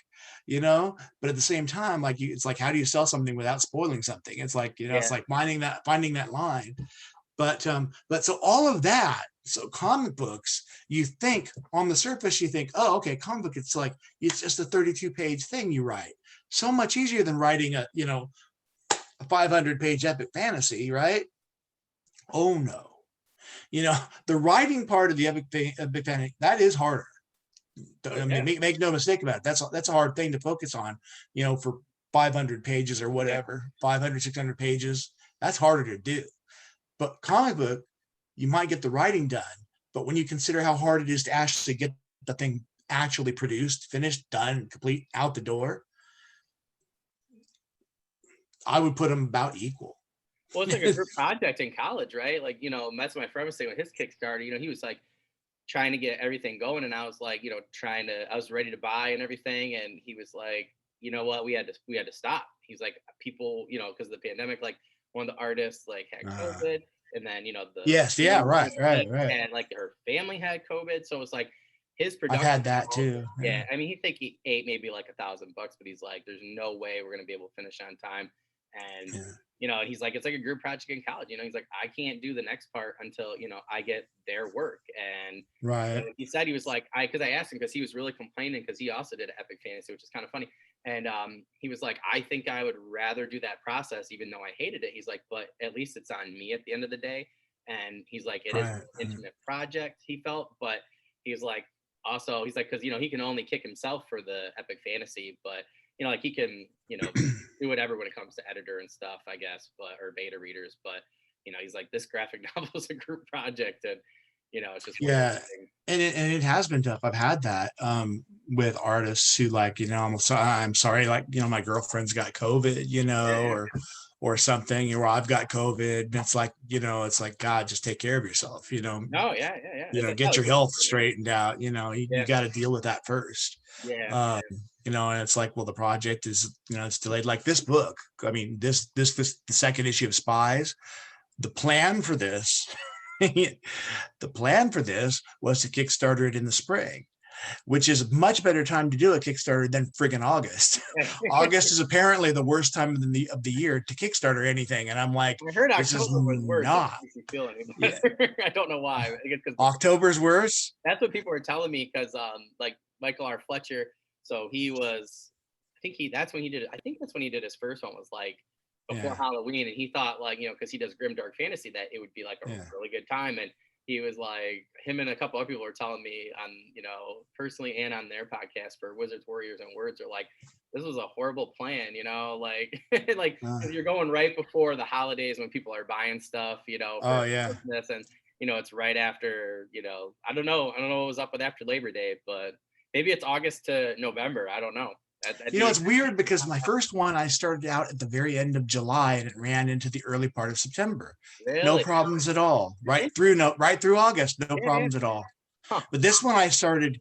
but at the same time, like, it's like, how do you sell something without spoiling something? It's like, it's like finding that line. But so all of that, so comic books, you think on the surface, oh, okay, comic book, it's like, it's just a 32-page thing you write. So much easier than writing a 500-page epic fantasy, right? Oh no. The writing part of the epic fantasy, that is harder. I mean, make no mistake about it. That's a hard thing to focus on, for 500 pages or whatever, 500, 600 pages. That's harder to do. But comic book, you might get the writing done, but when you consider how hard it is to actually get the thing actually produced, finished, done, complete, out the door, I would put them about equal. Well, it's like a group project in college, right? Like, that's my friend was saying with his Kickstarter, he was like trying to get everything going, and I was like, I was ready to buy and everything, and he was like, you know what, we had to stop. He's like, people, because of the pandemic, like, one of the artists like had COVID, and then right, and like her family had COVID, so it was like his production. I've had that too. Yeah, I mean, he ate maybe like $1,000, but he's like, there's no way we're gonna be able to finish on time, and and he's like, it's like a group project in college. He's like, I can't do the next part until I get their work, and he said he was like, because I asked him, because he was really complaining, because he also did an epic fantasy, which is kind of funny. And he was like, I think I would rather do that process, even though I hated it. He's like, but at least it's on me at the end of the day. And he's like, it is an intimate project, he felt. But he's like, also, he's like, because, he can only kick himself for the epic fantasy. But, like, he can, do whatever when it comes to editor and stuff, I guess, or beta readers. But, he's like, this graphic novel is a group project. And, it's just and it has been tough. I've had that with artists who, like, I'm sorry, like, my girlfriend's got COVID, or something, or I've got COVID. And it's like, it's like, God, just take care of yourself, No, get your health straightened out, you got to deal with that first. And it's like, well, the project is, it's delayed. Like this book, I mean, this the second issue of SPIs, the plan for this was to Kickstarter it in the spring. which is a much better time to do a Kickstarter than friggin' August. August is apparently the worst time of the year to Kickstarter anything. And I'm like, I heard this is October was worse. not. Makes me feel any better. Yeah. I don't know why. October's worse. That's what people were telling me because like Michael R. Fletcher, so he was, that's when he did it. I think that's when he did his first one, was like before Halloween, and he thought, like, because he does grimdark fantasy, that it would be like a really good time. And he was like, him and a couple other people were telling me on, personally and on their podcast for Wizards, Warriors, and Words, are like, this was a horrible plan, like like you're going right before the holidays when people are buying stuff, for Christmas, and it's right after, I don't know what was up with after Labor Day, but maybe it's August to November. I don't know. It's weird because my first one, I started out at the very end of July and it ran into the early part of September. Really? No problems at all. Right through August, no problems at all. Huh. But this one I started,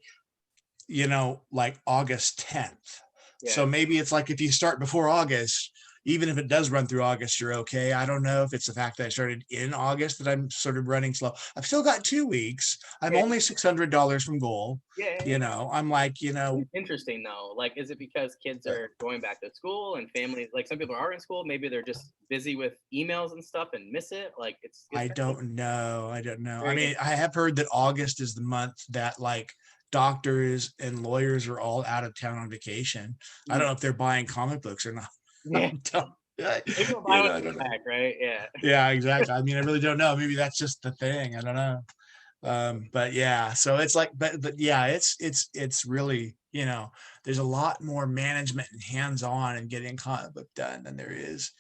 like August 10th. Yeah. So maybe it's like if you start before August, even if it does run through August, you're okay. I don't know if it's the fact that I started in August that I'm sort of running slow. I've still got 2 weeks. I'm only $600 from goal. I'm like, Interesting though. Like, is it because kids are going back to school and families, like some people are in school, maybe they're just busy with emails and stuff and miss it? Like, it's I don't know. I mean, I have heard that August is the month that like doctors and lawyers are all out of town on vacation. I don't know if they're buying comic books or not. Yeah. I don't know. Back, right? Yeah, exactly. I mean, I really don't know. Maybe that's just the thing. I don't know. But yeah, so it's like, but yeah, it's really, there's a lot more management and hands-on and getting comic book done than there is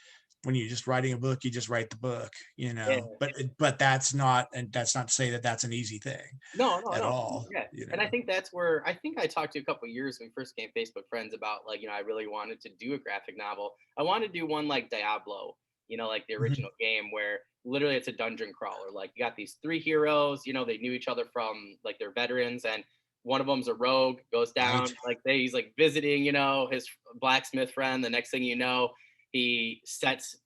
when you're just writing a book. You just write the book, but that's not to say that that's an easy thing. No, at all. Yeah. And I think that's where I talked to you a couple of years when we first became Facebook friends about, like, I really wanted to do a graphic novel. I wanted to do one like Diablo, like the original game, where literally it's a dungeon crawler. Like, you got these 3 heroes, they knew each other from, like, they're veterans, and one of them's a rogue, goes down, like he's like visiting, his blacksmith friend. The next thing you know, he sets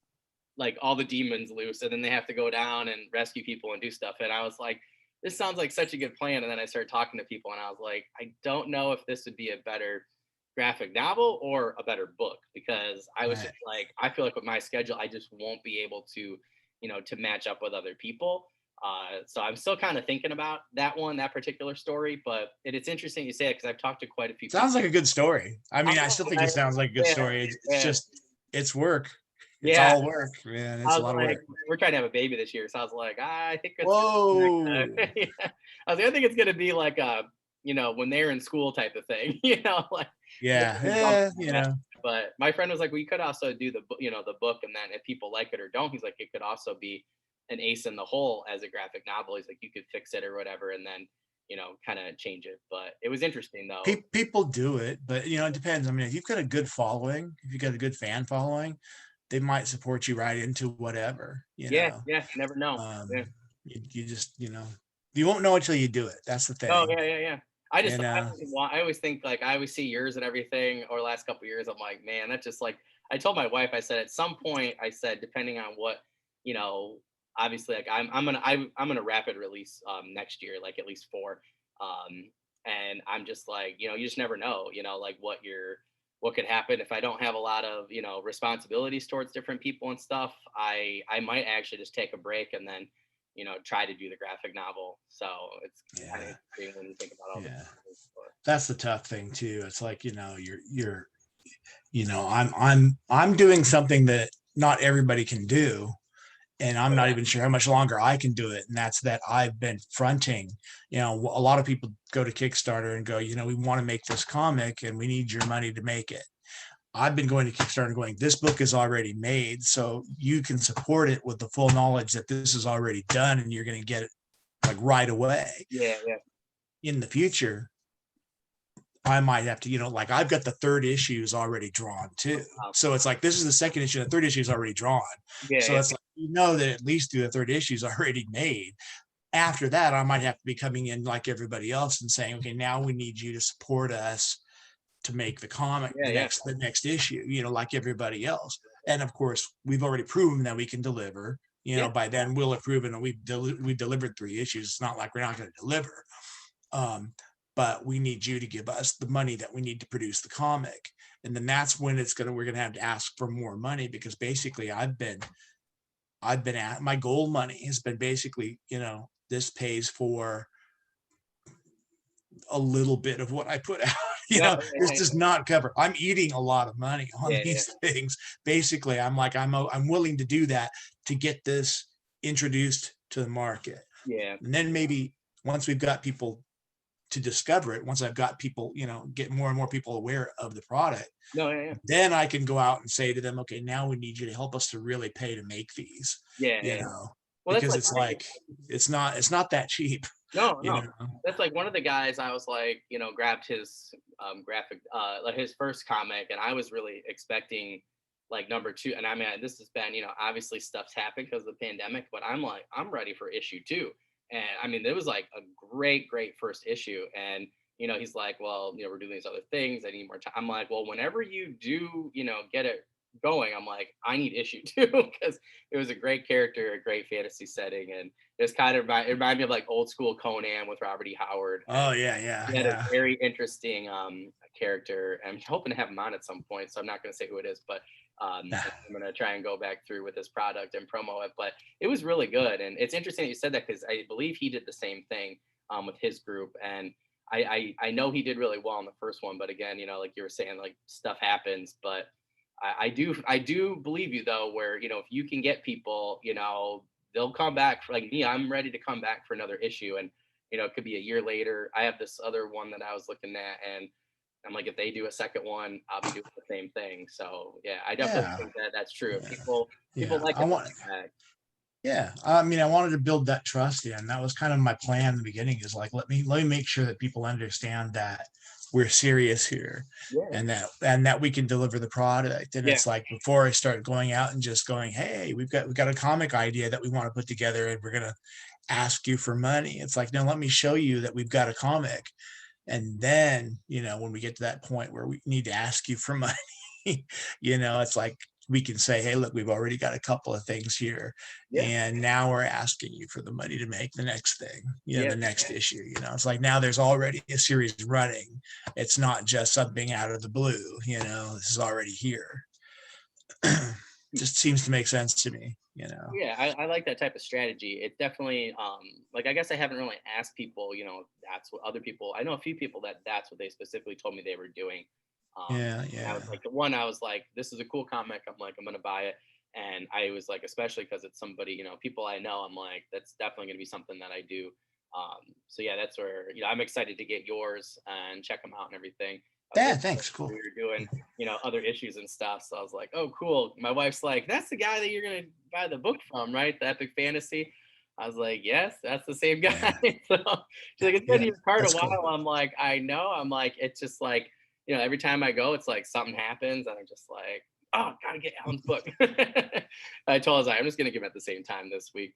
like all the demons loose, and then they have to go down and rescue people and do stuff. And I was like, this sounds like such a good plan. And then I started talking to people and I was like, I don't know if this would be a better graphic novel or a better book, because I was just like, I feel like with my schedule, I just won't be able to, to match up with other people. So I'm still kind of thinking about that particular story, but it's interesting you say it, because I've talked to quite a few people. Sounds like a good story. I mean, I still think it sounds like a good story. It's just, it's work. It's all work, man. It's a lot of work. We're trying to have a baby this year, so I was like, I think it's whoa. I was like, I think it's gonna be like a, when they're in school type of thing, like But my friend was like, well, you could also do the book, and then if people like it or don't, he's like, it could also be an ace in the hole as a graphic novel. He's like, you could fix it or whatever, and then kind of change it. But it was interesting though. People do it, but it depends. I mean, if you've got a good following, if you've got a good fan following, they might support you right into whatever. You never know. You just you won't know until you do it. That's the thing. Oh yeah. I always think, like, I always see yours and everything, or last couple of years, I'm like, man, that's just like, I told my wife, I said at some point, I said, depending on what, obviously, like, I'm gonna rapid release next year, like at least 4, and I'm just like, you just never know, like what could happen if I don't have a lot of responsibilities towards different people and stuff. I might actually just take a break and then try to do the graphic novel. So it's kind of interesting when you think about all that. That's the tough thing too. It's like, you're I'm doing something that not everybody can do, and I'm not even sure how much longer I can do it. And that's that I've been fronting, a lot of people go to Kickstarter and go, we want to make this comic and we need your money to make it. I've been going to Kickstarter and going, this book is already made, so you can support it with the full knowledge that this is already done and you're going to get it like right away. Yeah. In the future, I might have to, like, I've got the 3rd issues already drawn too. So it's like, this is the 2nd issue, the 3rd issue is already drawn. So it's like, that at least the 3rd issue is already made. After that, I might have to be coming in like everybody else and saying, okay, now we need you to support us to make the comic, the next issue, like everybody else. And of course, we've already proven that we can deliver. By then we'll have proven that we've delivered 3 issues. It's not like we're not going to deliver. but we need you to give us the money that we need to produce the comic. And then that's when we're gonna have to ask for more money, because basically I've been at my goal money has been basically, this pays for a little bit of what I put out. This does not cover. I'm eating a lot of money on these things. Basically, I'm willing to do that to get this introduced to the market. Yeah. And then maybe once we've got people to discover it, once I've got people, get more and more people aware of the product, then I can go out and say to them, okay, now we need you to help us to really pay to make these. Well, because it's not that cheap. No. That's like one of the guys I was like, grabbed his graphic, like his first comic, and I was really expecting like number 2. And I mean, this has been, obviously stuff's happened because of the pandemic, but I'm like, I'm ready for issue 2. And I mean, it was like a great first issue. And, he's like, well, we're doing these other things. I need more time. I'm like, well, whenever you do, get it going, I'm like, I need issue 2, because it was a great character, a great fantasy setting. And it's kind of, it reminded me of like old school Conan with Robert E. Howard. Oh, yeah. He had a very interesting character. I'm hoping to have him on at some point, so I'm not going to say who it is, but I'm going to try and go back through with this product and promo it. But it was really good. And it's interesting that you said that, because I believe he did the same thing with his group. And I know he did really well in the first one, but again, like you were saying, like stuff happens. But I do believe you though, where, if you can get people, they'll come back. For, like me, I'm ready to come back for another issue. And, it could be a year later. I have this other one that I was looking at, and I'm like, if they do a second one, I'll be doing the same thing. So yeah, I definitely think that's true. People like it. Yeah, I mean, I wanted to build that trust in. That was kind of my plan in the beginning, is like, let me make sure that people understand that we're serious here, and that we can deliver the product. And it's like, before I start going out and just going, hey, we've got a comic idea that we want to put together, and we're gonna ask you for money. It's like, no, let me show you that we've got a comic. And then, when we get to that point where we need to ask you for money, it's like, we can say, hey, look, we've already got a couple of things here, and now we're asking you for the money to make the next thing, the next issue. It's like, now there's already a series running. It's not just something out of the blue. This is already here. Just seems to make sense to me. I like that type of strategy. It definitely like, I guess I haven't really asked people, that's what other people, I know a few people that's what they specifically told me they were doing. I was like, the one I was like, this is a cool comic, I'm like, I'm gonna buy it. And I was like, especially because it's somebody, people I know, I'm like, that's definitely gonna be something that I do. So yeah, that's where, I'm excited to get yours and check them out and everything. Thanks. Cool. We were doing, other issues and stuff. So I was like, oh, cool. My wife's like, that's the guy that you're going to buy the book from, right? The Epic Fantasy. I was like, yes, that's the same guy. So she's like, it's been in your cart a while. Cool. I'm like, I know. I'm like, it's just like, every time I go, it's like something happens, and I'm just like, oh, gotta get Alan's book. I told her, I'm just gonna give him at the same time this week.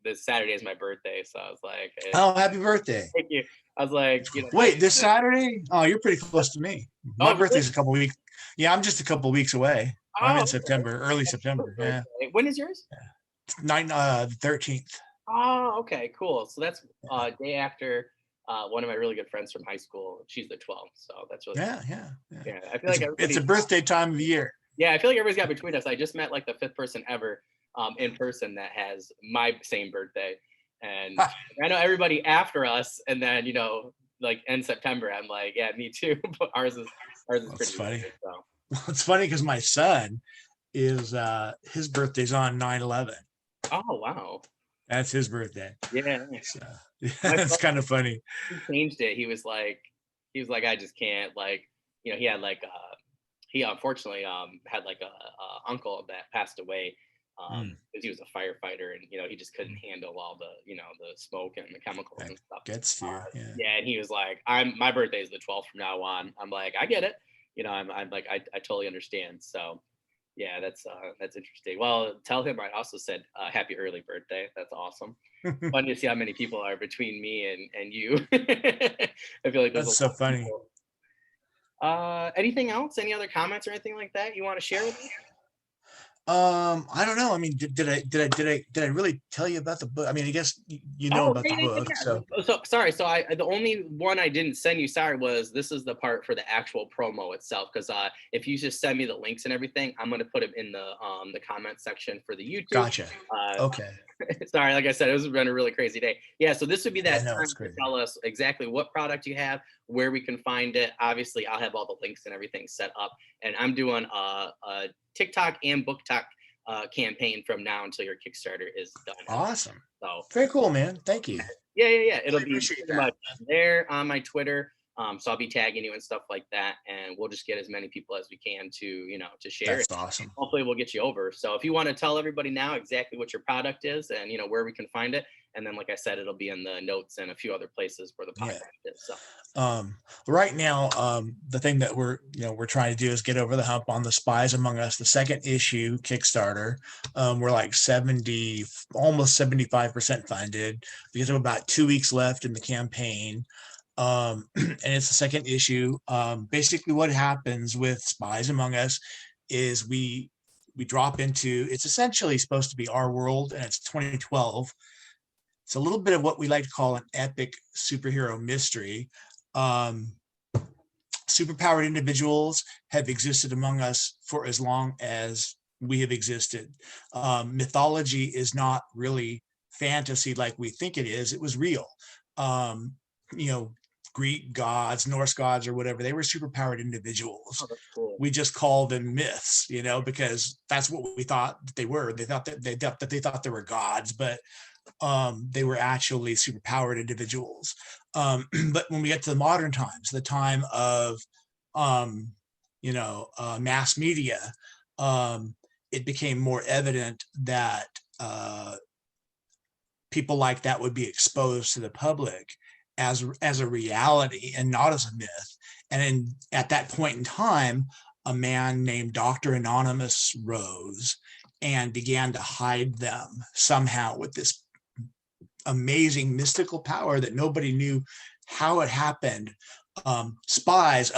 This Saturday is my birthday, so I was like, hey, oh, happy birthday! Thank you. I was like, wait, this Saturday? Oh, you're pretty close to me. My birthday's a couple weeks. Yeah, I'm just a couple weeks away. I'm in September, early September. Yeah. When is yours? 13th. Oh, okay, cool. So that's day after one of my really good friends from high school. She's the 12th, so that's really yeah. I feel like it's a birthday time of the year. Yeah, I feel like everybody's got between us. I just met like the 5th person ever in person that has my same birthday. And I know everybody after us, and then like end September, I'm like, yeah, me too. But ours is pretty funny. Good, so. Well, it's funny because my son is his birthday's on 9/11. Oh wow, that's his birthday. Yeah, so, it's kind of funny. He changed it. He was like, I just can't, like, he had like he unfortunately had like a uncle that passed away. Because he was a firefighter, and he just couldn't handle all the the smoke and the chemicals and stuff. Gets to you, and he was like, my birthday is the 12th from now on. I'm like, I get it. I'm like, I totally understand. So yeah, that's interesting. Well, tell him I also said happy early birthday. That's awesome. Funny to see how many people are between me and you. I feel like that's so funny. Anything else? Any other comments or anything like that you want to share with me? I don't know. I mean, did I really tell you about the book? I mean, I guess you know Oh, about the book. So So sorry. So the only one I didn't send you, sorry, was this is the part for the actual promo itself. Because if you just send me the links and everything, I'm gonna put them in the comment section for the YouTube. gotcha. Uh, Okay. sorry, like I said, it was been a really crazy day. Yeah, so this would be that Yeah, no, time it's to great. tell us exactly what product you have, where we can find it. Obviously, I'll have all the links and everything set up, and I'm doing a TikTok and BookTok campaign from now until your Kickstarter is done. Awesome. So Very cool, man. Thank you. yeah. It'll Really be appreciate pretty that. much there on my Twitter. So I'll be tagging you and stuff like that, and we'll just get as many people as we can to share it. That's awesome. Hopefully, we'll get you over. So if you want to tell everybody now exactly what your product is and where we can find it, and then like I said, it'll be in the notes and a few other places where the podcast is. So. Right now, the thing that we're trying to do is get over the hump on the Spies Among Us, the second issue Kickstarter. We're like 70, almost 75% funded because of about 2 weeks left in the campaign. And it's the second issue. Basically what happens with Spies Among Us is we drop into, it's essentially supposed to be our world, and it's 2012. It's a little bit of what we like to call an epic superhero mystery. Superpowered individuals have existed among us for as long as we have existed. Mythology is not really fantasy like we think it is. It was real. Greek gods, Norse gods, or whatever, they were superpowered individuals. Oh, that's cool. We just call them myths, because that's what we thought they were. They thought they were gods, but they were actually superpowered individuals. But when we get to the modern times, the time of mass media, it became more evident that people like that would be exposed to the public as a reality and not as a myth. And at that point in time, a man named Dr. Anonymous rose and began to hide them somehow with this amazing mystical power that nobody knew how it happened. Other spies,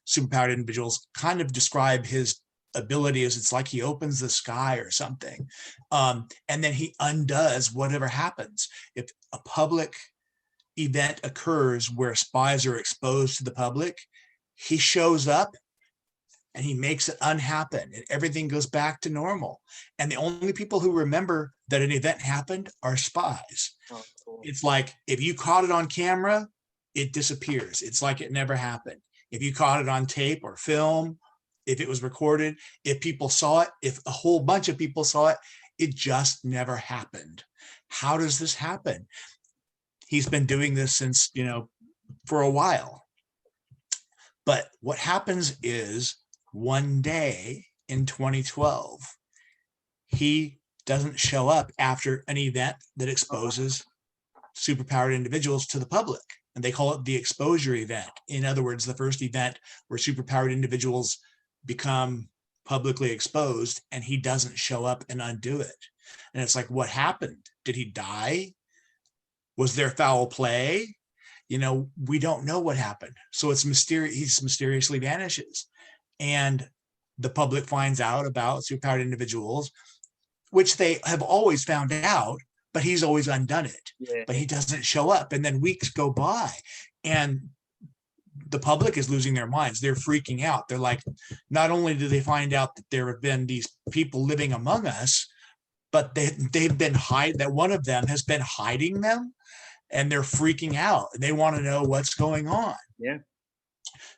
superpowered individuals, kind of describe his ability as it's like he opens the sky or something, and then he undoes whatever happens. If a public event occurs where spies are exposed to the public, he shows up and he makes it unhappen, and everything goes back to normal. And the only people who remember that an event happened are spies. Oh, cool. It's like if you caught it on camera, it disappears. It's like it never happened. If you caught it on tape or film, if it was recorded, if people saw it, if a whole bunch of people saw it, it just never happened. How does this happen? He's been doing this since, for a while. But what happens is one day in 2012, he doesn't show up after an event that exposes superpowered individuals to the public. And they call it the exposure event. In other words, the first event where superpowered individuals become publicly exposed, and he doesn't show up and undo it. And it's like, what happened? Did he die? Was there foul play? We don't know what happened. So it's mysterious. He mysteriously vanishes. And the public finds out about superpowered individuals, which they have always found out, but he's always undone it. Yeah. But he doesn't show up. And then weeks go by, and the public is losing their minds. They're freaking out. They're like, not only do they find out that there have been these people living among us, but they've been that one of them has been hiding them, and they're freaking out. They want to know what's going on. Yeah.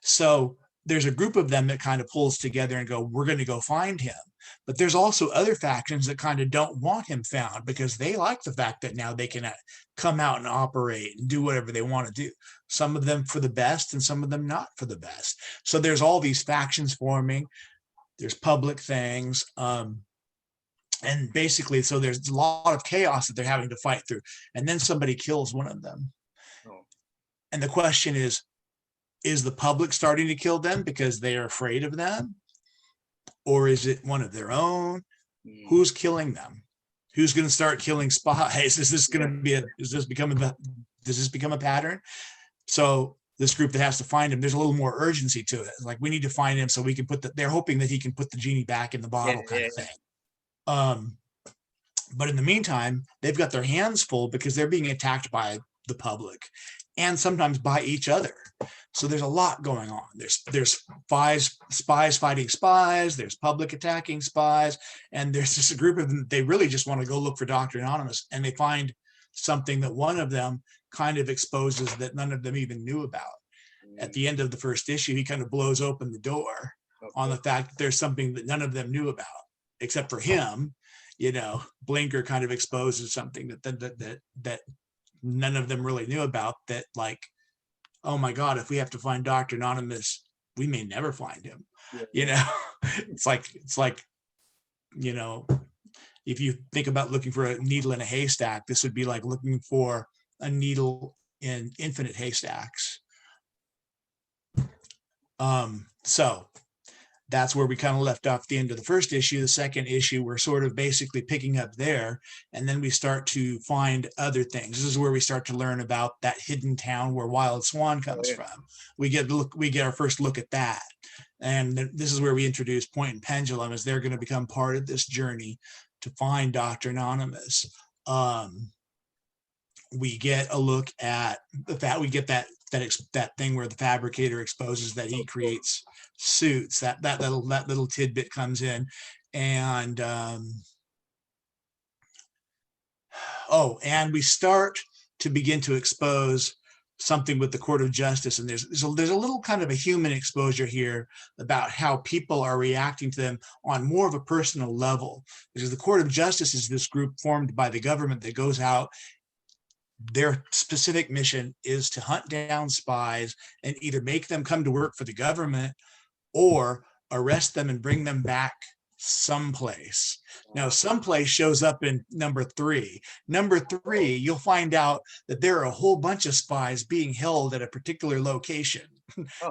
So there's a group of them that kind of pulls together and go, we're going to go find him. But there's also other factions that kind of don't want him found because they like the fact that now they can come out and operate and do whatever they want to do. Some of them for the best and some of them not for the best. So there's all these factions forming. There's public things. And basically, so there's a lot of chaos that they're having to fight through. And then somebody kills one of them. Oh. And the question is the public starting to kill them because they are afraid of them? Or is it one of their own? Who's killing them? Who's going to start killing spies? Is this become a pattern? So this group that has to find him, there's a little more urgency to it. Like, we need to find him so we can they're hoping that he can put the genie back in the bottle, kind of thing. But in the meantime, they've got their hands full because they're being attacked by the public and sometimes by each other. So there's a lot going on. There's spies fighting spies, there's public attacking spies, and there's just a group of them. They really just want to go look for Dr. Anonymous, and they find something that one of them kind of exposes that none of them even knew about. At the end of the first issue, he kind of blows open the door on the fact that there's something that none of them knew about, except for him. Blinker kind of exposes something that none of them really knew about, that, like, oh my God, if we have to find Dr. Anonymous, we may never find him. It's like, if you think about looking for a needle in a haystack, this would be like looking for a needle in infinite haystacks. So that's where we kind of left off at the end of the first issue. The second issue, we're sort of basically picking up there, and then we start to find other things. This is where we start to learn about that hidden town where Wild Swan comes from. We get our first look at that. And this is where we introduce Point and Pendulum, as they're going to become part of this journey to find Dr. Anonymous. We get a look at the fact, we get that thing where the Fabricator exposes that he creates suits. That little tidbit comes in, and and we start to begin to expose something with the Court of Justice, and there's a little kind of a human exposure here about how people are reacting to them on more of a personal level, because the Court of Justice is this group formed by the government that goes out. Their specific mission is to hunt down spies and either make them come to work for the government or arrest them and bring them back someplace. Now, someplace shows up in number 3. Number 3, you'll find out that there are a whole bunch of spies being held at a particular location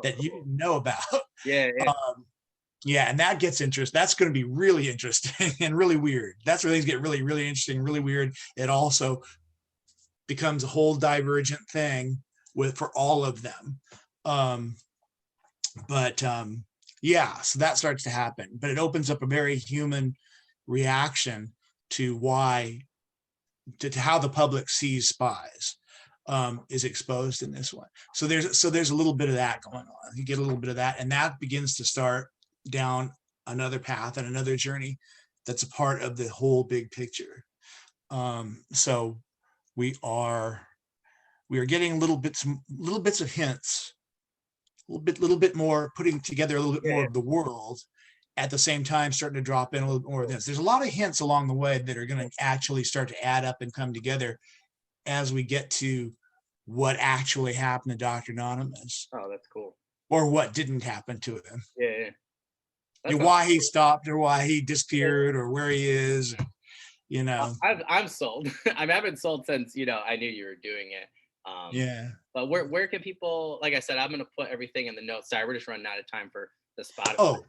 that you didn't know about. And that gets interesting. That's going to be really interesting and really weird. That's where things get really, really interesting, really weird. It also becomes a whole divergent thing for all of them. So that starts to happen, but it opens up a very human reaction to how the public sees spies is exposed in this one. So there's a little bit of that going on. You get a little bit of that, and that begins to start down another path and another journey that's a part of the whole big picture. So we are getting little bits of hints, a little bit more, putting together a little bit more of the world, at the same time starting to drop in a little bit more of this. There's a lot of hints along the way that are going to actually start to add up and come together as we get to what actually happened to Dr. Anonymous. Oh, that's cool. Or what didn't happen to him. Why he stopped, or why he disappeared, or where he is. I'm sold. I've been sold since I knew you were doing it. But where can people, like I said, I'm gonna put everything in the notes. Sorry, we're just running out of time for the Spotify.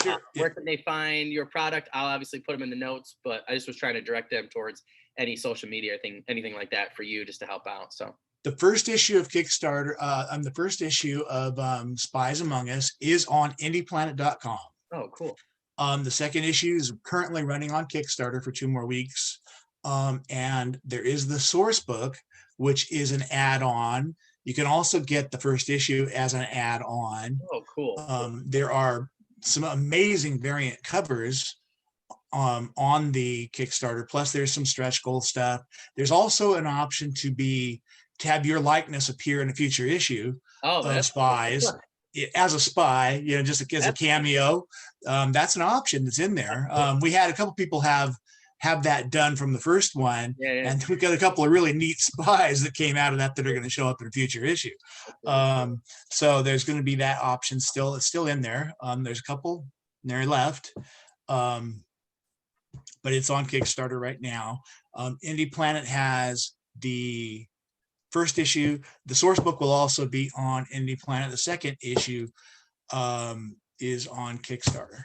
Sure. Where can they find your product? I'll obviously put them in the notes, but I just was trying to direct them towards any social media thing, anything like that for you, just to help out. So the first issue of Kickstarter, the first issue of Spies Among Us is on indieplanet.com. Oh, cool. The second issue is currently running on Kickstarter for 2 more weeks. And there is the source book, which is an add-on. You can also get the first issue as an add-on. Oh, cool. There are some amazing variant covers on the Kickstarter. Plus, there's some stretch goal stuff. There's also an option to have your likeness appear in a future issue of Spies. Cool. As a spy, just as a cameo. That's an option that's in there. We had a couple people have that done from the first one, and we've got a couple of really neat spies that came out of that are going to show up in a future issue. So there's going to be that option still. It's still in there. There's a couple there left, but it's on Kickstarter right now. Indie Planet has the first issue. The source book will also be on Indie Planet. The second issue is on Kickstarter.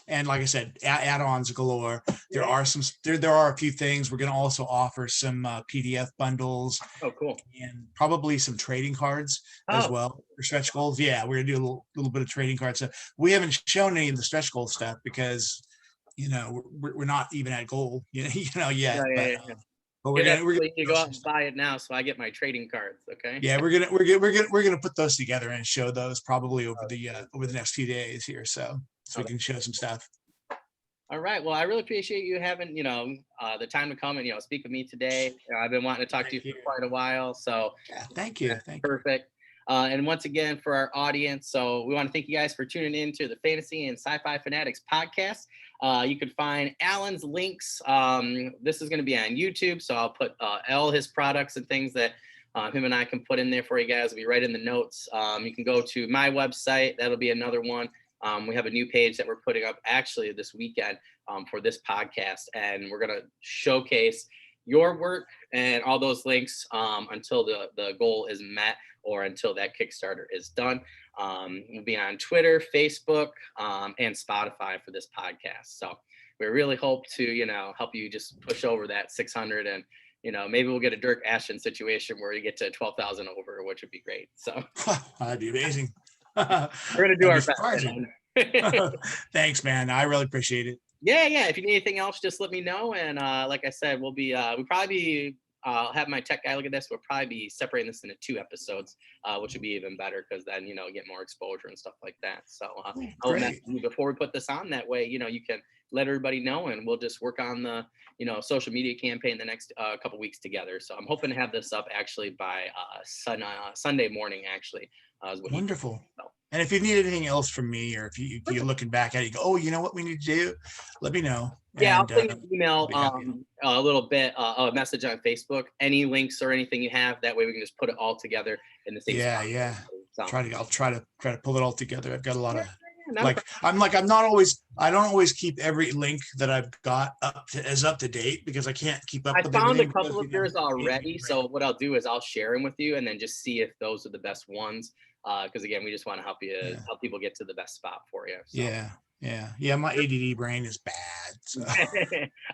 And like I said, add-ons galore. There are a few things. We're going to also offer some PDF bundles. Oh, cool. And probably some trading cards as well for stretch goals. Yeah, we're going to do a little bit of trading cards. So we haven't shown any of the stretch goal stuff because, we're not even at goal, yet. But we're gonna go out and buy it now, so I get my trading cards. Okay. Yeah, we're gonna put those together and show those probably over the next few days here, so we can show some stuff. All right. Well, I really appreciate you having the time to come and speak with me today. I've been wanting to talk to you for quite a while, so thank you. Perfect. And once again, for our audience, so we want to thank you guys for tuning in to the Fantasy and Sci-Fi Fanatics podcast. You can find Alan's links. This is going to be on YouTube, so I'll put all his products and things that him and I can put in there for you guys. It'll be right in the notes. You can go to my website. That'll be another one. We have a new page that we're putting up actually this weekend for this podcast, and we're going to showcase your work and all those links until the goal is met or until that Kickstarter is done. We'll be on Twitter, Facebook, and Spotify for this podcast. So we really hope to, help you just push over that 600 and, maybe we'll get a Dirk Ashton situation where you get to 12,000 over, which would be great. So that'd be amazing. We're going to do our best. Thanks, man. I really appreciate it. Yeah. If you need anything else, just let me know. And like I said, we'll probably be have my tech guy look at this. We'll probably be separating this into 2 episodes, which would be even better because then, get more exposure and stuff like that. So before we put this on, that way, you can let everybody know, and we'll just work on the, social media campaign the next couple weeks together. So I'm hoping to have this up actually by Sunday morning, actually. Wonderful. And if you need anything else from me, or if you're looking back at it, you go, oh, you know what we need to do? Let me know. Yeah, I'll send you an email, a little bit, a message on Facebook, any links or anything you have. That way we can just put it all together in the same spot. Yeah. So. I'll try to pull it all together. I've got a lot of I don't always keep every link that I've got up to date because I can't keep up with everything. I found a couple of yours already. So what I'll do is I'll share them with you and then just see if those are the best ones. Because again, we just want to help people get to the best spot for you. So. Yeah. My ADD brain is bad. So.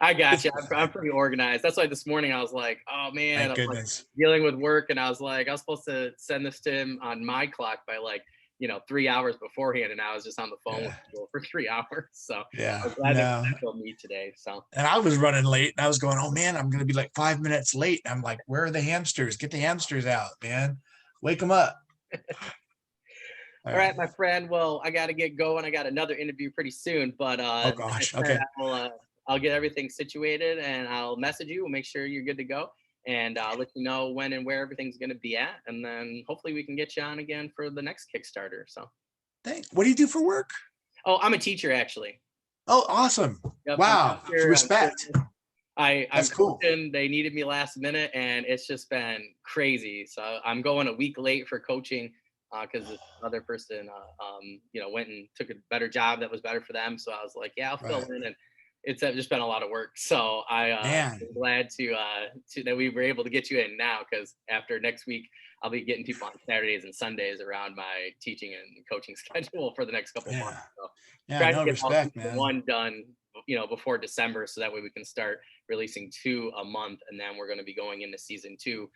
I got you. I'm pretty organized. That's why this morning I was like, oh man, I was dealing with work, and I was supposed to send this to him on my clock by 3 hours beforehand, and I was just on the phone with people for 3 hours. So I'm glad that you'll meet today. So and I was running late, and I was going, oh man, I'm gonna be 5 minutes late. I'm like, where are the hamsters? Get the hamsters out, man. Wake them up. All right, my friend. Well, I got to get going. I got another interview pretty soon, but oh gosh, okay. I'll get everything situated, and I'll message you. We'll make sure you're good to go, and I'll let you know when and where everything's going to be at, and then hopefully we can get you on again for the next Kickstarter. So, thanks. What do you do for work? Oh, I'm a teacher, actually. Oh, awesome! Yep, wow, respect. I'm cool. Coaching. They needed me last minute, and it's just been crazy. So I'm going a week late for coaching. Because this other person, went and took a better job that was better for them. So I was like, yeah, I'll fill in, and it's just been a lot of work. So I'm glad to that we were able to get you in now, because after next week, I'll be getting people on Saturdays and Sundays around my teaching and coaching schedule for the next couple months. So try to get one done, before December, so that way we can start releasing 2 a month, and then we're going to be going into season 2,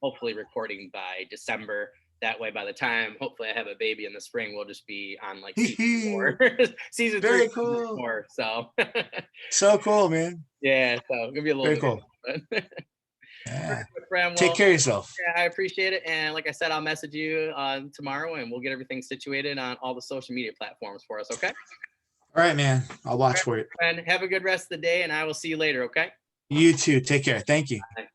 hopefully recording by December. That way, by the time hopefully I have a baby in the spring, we'll just be on season 4, season 3, very cool. Season 4. So, so cool, man. Yeah, so it's gonna be a little very cool. Yeah. Friend, take care of yourself. Yeah, I appreciate it, and like I said, I'll message you tomorrow, and we'll get everything situated on all the social media platforms for us. Okay. All right, man. I'll watch for it. And have a good rest of the day, and I will see you later. Okay. You too. Take care. Thank you. Bye.